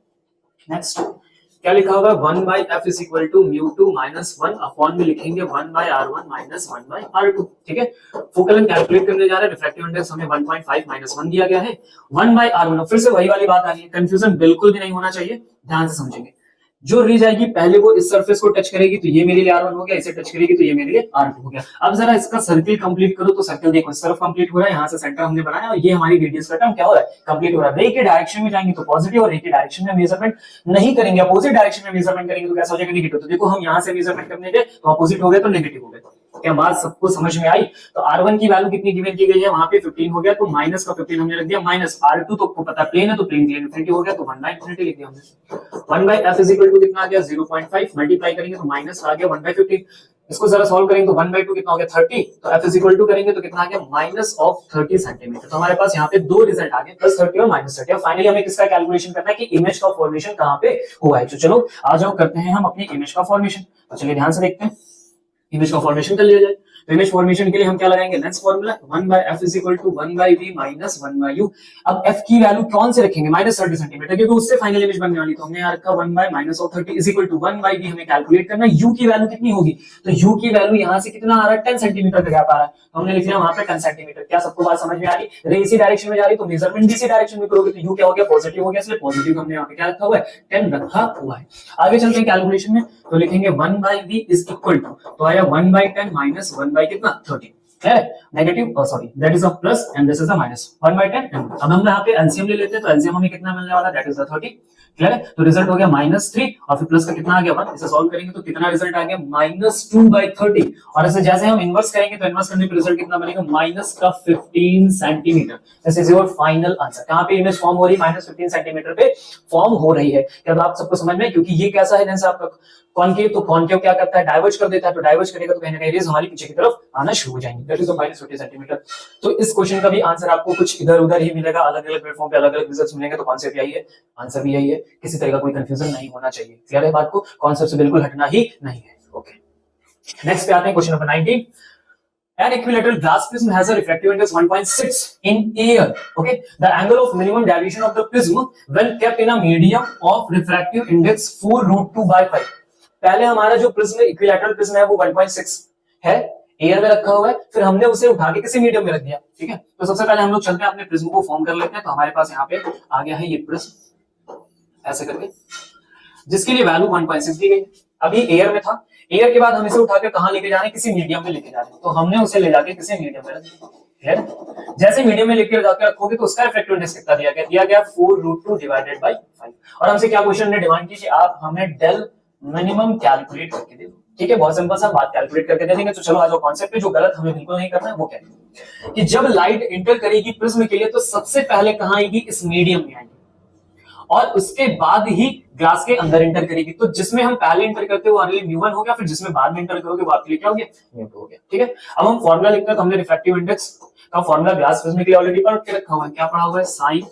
नेक्स्ट क्या लिखा होगा, 1/f is equal to μ2 minus 1 upon में लिखेंगे 1/r1 माइनस 1/r2। ठीक है, फोकल लेंथ कैलकुलेट करने जा रहे हैं। रिफ्रैक्टिव इंडेक्स हमें 1.5 माइनस 1 दिया गया है, 1/r1। फिर से वही वाली बात आ रही है, कंफ्यूजन बिल्कुल भी नहीं होना चाहिए, ध्यान से समझेंगे। जो री जाएगी पहले वो इस सरफेस को टच करेगी तो ये मेरे लिए R1 हो गया, इसे टच करेगी तो ये मेरे लिए R2 हो गया। अब जरा इसका सर्किल कंप्लीट करो, तो सर्किल देखो इस तरफ कंप्लीट हो रहा है, यहाँ से सेंटर हमने बनाया, और ये हमारी रेडियस का टर्म क्या हो रहा है, कंप्लीट हो रहा है। रे के डायरेक्शन में जाएंगे तो पॉजिटिव, और रे के डायरेक्शन में मेजरमेंट नहीं करेंगे, अपोजिट डायरेक्शन में मेजरमेंट करेंगे तो कैसा हो जाएगा, नेगेटिव। तो देखो हम यहाँ से मेजरमेंट करने गए तो अपोजिट हो गए तो नेगेटिव हो गए। क्या बात सबको समझ में आई? तो R1 की वैल्यू कितनी गिवन की गई है, वहां पे 15 हो गया, तो माइनस का 15 हमने रख दिया, माइनस R2 तो आपको पता प्लेन है, तो प्लेन की इन्फिनिटी हो गया, तो 1/infinity लिख दिया हमने। 1/f इज इक्वल टू कितना आ गया 0.5, मल्टीप्लाई करेंगे तो माइनस आ गया 1/15। इसको जरा सॉल्व करेंगे तो 1/2 कितना हो गया 30, तो f इज इक्वल टू करेंगे तो कितना आ गया माइनस ऑफ 30 सेंटीमीटर। तो हमारे पास यहाँ पे दो रिजल्ट आ गए, प्लस 30 और माइनस 30। फाइनली हमें किसका कैलकुलेशन करना है कि इमेज का फॉर्मेशन कहाँ पे हुआ है। तो चलो आ जाओ करते हैं हम अपनी इमेज का फॉर्मेशन। तो चलिए ध्यान से देखते हैं, इमेज का फॉर्मेशन कर लिया जाए। तो इमेज फॉर्मेशन के लिए हम क्या लगाएंगे, lens formula 1/f is equal to 1/v minus 1/u। अब f की वैल्यू कौन से रखेंगे, माइनस 30 सेंटीमीटर, क्योंकि उससे फाइनल इमेज बनने वाली। तो हमने यहाँ रखा 1 minus of 30 is equal to 1/v। हमें कैलकुलेट करना है u की वैल्यू कितनी होगी, तो u की वैल्यू यहाँ से कितना आ रहा है 10 सेंटीमीटर का गैप आ रहा है, तो हमने लिख लिया वहां पे 10 सेंटीमीटर। क्या सबको बात समझ में आ रही, रे इसी डायरेक्शन में जा रही, तो मेजरमेंट इसी डायरेक्शन में करोगे, तो u क्या हो गया पॉजिटिव हो गया, इसलिए पॉजिटिव हमने यहाँ पे क्या रखा हुआ है 10 रखा हुआ है। आगे चलते हैं कैलकुलेशन में, तो लिखेंगे 1/v इज इक्वल टू, तो आया 1/10 माइनस 1 कितना 30 है, negative sorry that is a plus and this is a minus 1/10। अब हम यहाँ पे एलसीएम ले लेते हैं, तो एलसीएम हमें कितना मिलने वाला, दैट इज द 30। क्लियर है, तो रिजल्ट हो गया -3 और फिर प्लस का कितना आ गया 1। इसे सॉल्व करेंगे तो कितना रिजल्ट आ गया -2/30, और इसे जैसे हम इनवर्स करेंगे तो इनवर्स करने पे रिजल्ट कितना बनेगा माइनस का 15 centimetre. This is your final answer. कहां पे इमेज फॉर्म हो रही है, -15 सेंटीमीटर पे फॉर्म हो रही है। क्या आप सबको समझ में, क्योंकि ये कैसा है जैसे आपका कॉनकेव, तो कॉनकेव क्या करता है डाइवर्ज कर देता है, तो डाइवर्ज करेगा तो कहीं ना कहीं रेज हमारी पीछे की तरफ आना शुरू हो जाएंगे, दैट इज -50 सेंटीमीटर। तो इस क्वेश्चन का भी आंसर आपको कुछ इधर उधर ही मिलेगा, अलग अलग प्लेटफॉर्म पे अलग अलग रिजल्ट्स मिलेंगे, तो कॉन्सेप्ट यही है, आंसर भी यही है, किसी तरह का कोई कंफ्यूजन नहीं होना चाहिए। क्लियर है बात को, कॉन्सेप्ट से बिल्कुल हटना ही नहीं है। ओके, नेक्स्ट पे आते हैं question number 19। An equilateral glass prism has a refractive index 1.6 in air. Okay, the angle of minimum deviation of the prism when kept in a medium of refractive index 4√2/5। पहले हमारा जो prism equilateral prism है वो 1.6 है, air में रखा हुआ है, फिर हमने उसे उठा के किसी मीडियम में रख दिया। ठीक है, तो सबसे पहले हम लोग चलते हैं अपने प्रिज्म को फॉर्म कर लेते हैं। तो हमारे पास यहाँ पे आ गया है ये प्रिज्म ऐसे करके, जिसकी लिए वैल्यू 1.6 दी गई। अभी एयर में था, एयर के बाद हम इसे उठाकर कहां लेके जा रहे हैं, किसी मीडियम में लेके जा रहे हैं, तो हमने उसे ले जाके किसी मीडियम में रख दिया। जैसे मीडियम में लेके जाकर रखोगे तो उसका रिफ्रैक्टिव इंडेक्स कितना दिया गया, दिया गया 4√2 डिवाइडेड बाय 5। और हमसे क्या क्वेश्चन ने डिमांड की कि आप हमें डेल मिनिमम कैलकुलेट करके दे दो। ठीक है, बहुत सिंपल सा बात, कैलकुलेट करके दे देंगे। तो चलो आ जाओ कॉन्सेप्ट पे, जो गलत हमें बिल्कुल नहीं करना है वो क्या है कि जब लाइट इंटर करेगी प्रिज्म के लिए तो सबसे पहले कहां आएगी, इस मीडियम में आएगी, और उसके बाद ही ग्लास के अंदर एंटर करेगी। तो जिसमें हम पहले एंटर करते हैं वो हमारे लिए μ1 हो गया, फिर जिसमें बाद में एंटर करोगे वो आपके लिए क्या हो गया, μ2 हो गया। ठीक है, अब हम फॉर्मूला लिखते हैं, तो हमने रिफ्रैक्टिव इंडेक्स का फॉर्मूला ग्लास प्रिज्म के लिए ऑलरेडी पढ़ के रखा हुआ है। क्या पढ़ा हुआ है, sin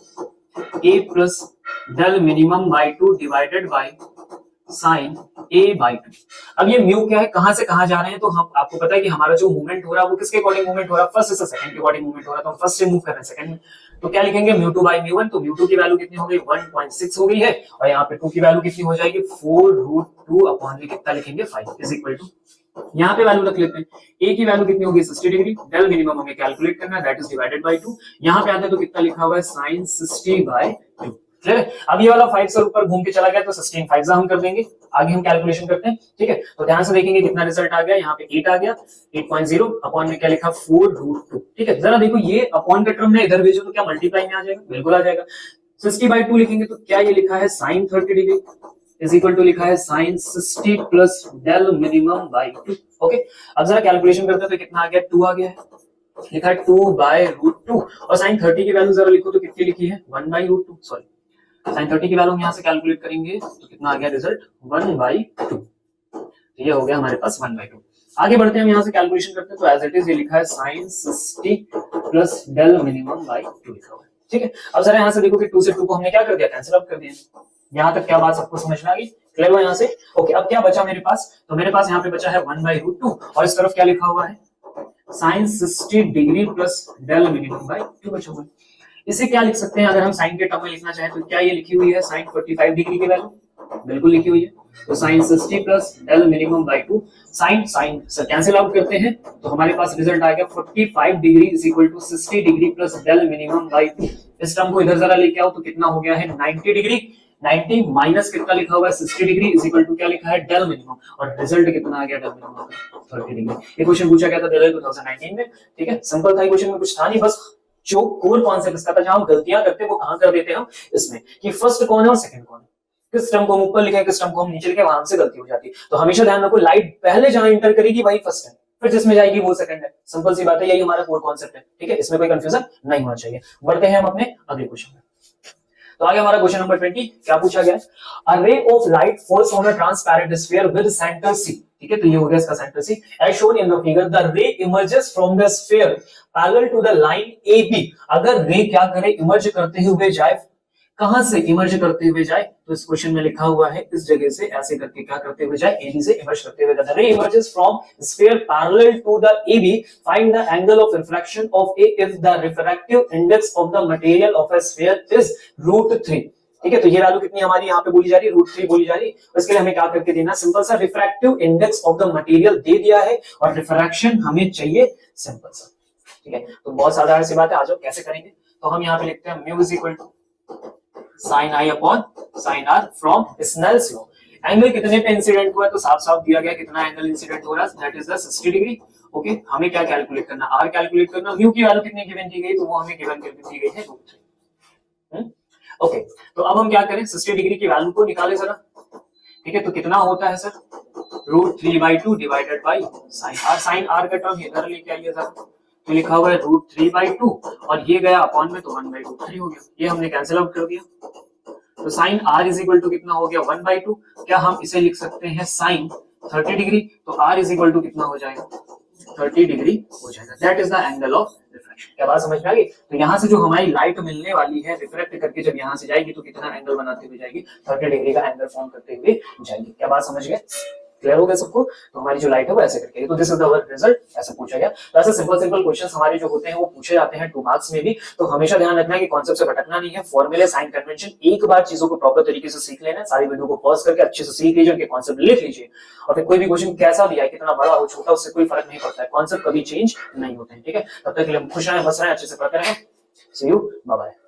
a plus del minimum by 2 divided by sin a by 2। अब ये म्यू क्या है, कहां से कहां जा रहे हैं, तो हम आपको पता है कि हमारा जो मूवमेंट हो रहा है वो किसके अकॉर्डिंग मूवमेंट हो रहा है, फर्स्ट से सेकंड के अकॉर्डिंग मूवमेंट हो रहा है, तो हम फर्स्ट से मूव कर रहे हैं सेकंड में। तो क्या लिखेंगे μ2 बाय μ1, तो μ2 की वैल्यू कितनी हो गई 1.6 हो गई है, और यहाँ पे 2 की वैल्यू कितनी हो जाएगी 4√2 अपॉन में कितना लिखेंगे 5 इज इक्वल टू, यहाँ पे वैल्यू रख लेते हैं, a की वैल्यू कितनी होगी 60 डिग्री, डेल मिनिमम हमें कैलकुलेट करना है, दैट इज डिवाइडेड बाय 2। यहाँ पे आते हैं तो कितना लिखा हुआ है sin 60 बाय 2। अब ये वाला 5 से ऊपर घूम के चला गया तो 16 5 हम कर देंगे, आगे हम कैलकुलेशन करते हैं। ठीक है, तो ध्यान से देखेंगे कितना रिजल्ट आ गया, यहाँ पे 8 आ गया, 8.0 अपॉन में क्या लिखा 4√2। ठीक है, जरा देखो ये अपॉन का टर्म में इधर भेजो तो क्या मल्टीप्लाई में आ जाएगा, बिल्कुल आ जाएगा। 60 बाय 2 लिखेंगे तो क्या ये लिखा है sin 30 degree is equal to लिखा है sin 60 plus del minimum by 2। Okay, अब जरा कैलकुलेशन करते हैं तो कितना आ गया 2 आ गया है, लिखा है 2/√2, और sin 30 की वैल्यू जरा लिखो तो कितनी लिखी है 1/√2, सॉरी sin 30 की वैल्यू हम यहाँ से कैलकुलेट करेंगे तो कितना आ गया रिजल्ट 1/2। ये हो गया हमारे पास 1/2। आगे बढ़ते हैं, हम यहाँ से कैलकुलेशन करते हैं, तो एज इट इज ये लिखा है sin 60 plus del minimum by 2 लिखा हुआ है। ठीक है, अब जरा यहाँ से देखो कि 2 से 2 को हमने क्या कर दिया, कैंसिल आउट कर दिया। यहाँ तक क्या बात सबको समझ में आ गई, क्लियर हुआ यहाँ से। ओके, अब क्या बचा मेरे पास, तो मेरे पास यहाँ पे बचा है 1/√2, और इस तरफ क्या लिखा हुआ है sin 60 degree plus del minimum by 2 बचा हुआ है। इसे क्या लिख सकते हैं, अगर हम साइन के टर्म में लिखना चाहें तो क्या ये लिखी हुई है sin 45 डिग्री की वैल्यू, बिल्कुल लिखी हुई है, तो sin 60 plus del minimum by 2, sin sir cancel out करते हैं तो हमारे पास रिजल्ट आ गया 45 degree is equal to 60 degree plus del minimum by 2। इस टर्म को इधर जरा लेके आओ तो कितना हो गया है 90 डिग्री, 90 माइनस कितना लिखा हुआ है 60 डिग्री इज इक्वल टू क्या लिखा है डेल मिनिमम, और रिजल्ट कितना आ गया डेल मिनिमम 30 डिग्री। ये क्वेश्चन पूछा गया था दिल्ली 2019 में। ठीक है, सिंपल था, क्वेश्चन में कुछ था नहीं, बस जो कोर कॉन्सेप्ट इसका था, जहां हम गलतियां करते हैं वो कहां कर देते हैं हम इसमें, कि फर्स्ट कौन है और सेकंड कौन है, किस टर्म को हम ऊपर लिखे किस टर्म को हम नीचे लिखे, वहां से गलती हो जाती है। तो हमेशा ध्यान रखो लाइट पहले जहां इंटर करेगी वही फर्स्ट है, फिर जिसमें जाएगी वो सेकंड है। सिंपल सी बात है, यही हमारा कोर कॉन्सेप्ट है, ठीक है, इसमें कोई कंफ्यूजन नहीं होना चाहिए। बढ़ते हैं हम अपने अगले क्वेश्चन में। तो आगे हमारा क्वेश्चन नंबर 20 क्या पूछा गया है, a ray of light falls on a transparent sphere with centre C, ठीक है, तो ये हो गया इसका centre C, as shown in the figure the ray emerges from the sphere parallel to the line A B. अगर ray क्या करे, इमर्ज करते हुए जाए, कहां से इमर्ज करते हुए जाए, तो इस क्वेश्चन में लिखा हुआ है इस जगह से ऐसे करके क्या करते हुए जाए, एबी से इमर्ज करते हुए जाए। Ray emerges from sphere parallel to the AB, find the angle of reflection of A if the refractive index of the material of a sphere is √3, ठीक है, तो ये वैल्यू कितनी हमारी यहाँ पे बोली जा रही है, √3 बोली जा रही है। उसके लिए हमें क्या करके देना, सिंपल सा refractive index of the material दे दिया है और रिफ्रैक्शन हमें चाहिए सिंपल सा, ठीक है, तो बहुत साधारण सी बात है, आ जाओ कैसे करेंगे। तो हम यहाँ पे लिखते हैं mu is equal to sine i upon sine r from Snell's law. Angle कितने पे इंसिडेंट हुआ है, तो साफ साफ दिया गया कितना एंगल इंसिडेंट हो रहा है, that is the 60 degree. Okay, हमें क्या कैलकुलेट करना, आर कैलकुलेट करना, म्यू की वैल्यू कितनी गिवन की गई, तो वो हमें गिवन करके दी गई है √3। ओके, तो अब हम क्या करें, 60 डिग्री की वैल्यू को निकाले जरा, ठीक है, तो कितना होता है sir, √3/2 divided by sine r. Sine r का टर्म इधर लेके आइए जरा, तो लिखा हुआ है √3/2 और ये गया अपॉन में, तो 1/2 हो गया, ये हमने कैंसिल आउट कर दिया। तो sine r is equal to कितना हो गया, 1/2। क्या हम इसे लिख सकते हैं साइन 30 डिग्री, तो आर इज इक्वल टू कितना हो जाएगा, 30 डिग्री हो जाएगा, that is the angle of refraction. क्या बात समझ में आ गई। तो यहाँ से जो हमारी लाइट मिलने वाली है, रिफ्लेक्ट करके जब यहाँ से जाएगी तो कितना एंगल बनाते हुए जाएगी, 30 डिग्री का एंगल फॉर्म करते हुए जाएगी। क्या बात समझ गए, क्लियर हो गया सबको। तो हमारी जो लाइट है वो ऐसे करके, तो दिस इज आवर रिजल्ट, ऐसे पूछा गया। तो ऐसे सिंपल क्वेश्चंस हमारे जो होते हैं वो पूछे जाते हैं 2 मार्क्स में भी। तो हमेशा ध्यान रखना है कि कॉन्सेप्ट से भटकना नहीं है, फॉर्मूले साइन कन्वेंशन एक बार चीजों को प्रॉपर तरीके से सीख लेना है, सारी वीडियो को पॉज करके अच्छे से सीख लीजिए, उनके कॉन्सेप्ट लिख लीजिए, और फिर कोई भी क्वेश्चन कैसा भी आए, कितना बड़ा हो छोटा, उससे कोई फर्क नहीं पड़ता है, कॉन्सेप्ट कभी चेंज नहीं होते हैं, ठीक है। तब तक के लिए खुश रहें, बस रहें, अच्छे से पढ़ते रहें। सी यू, बाय बाय।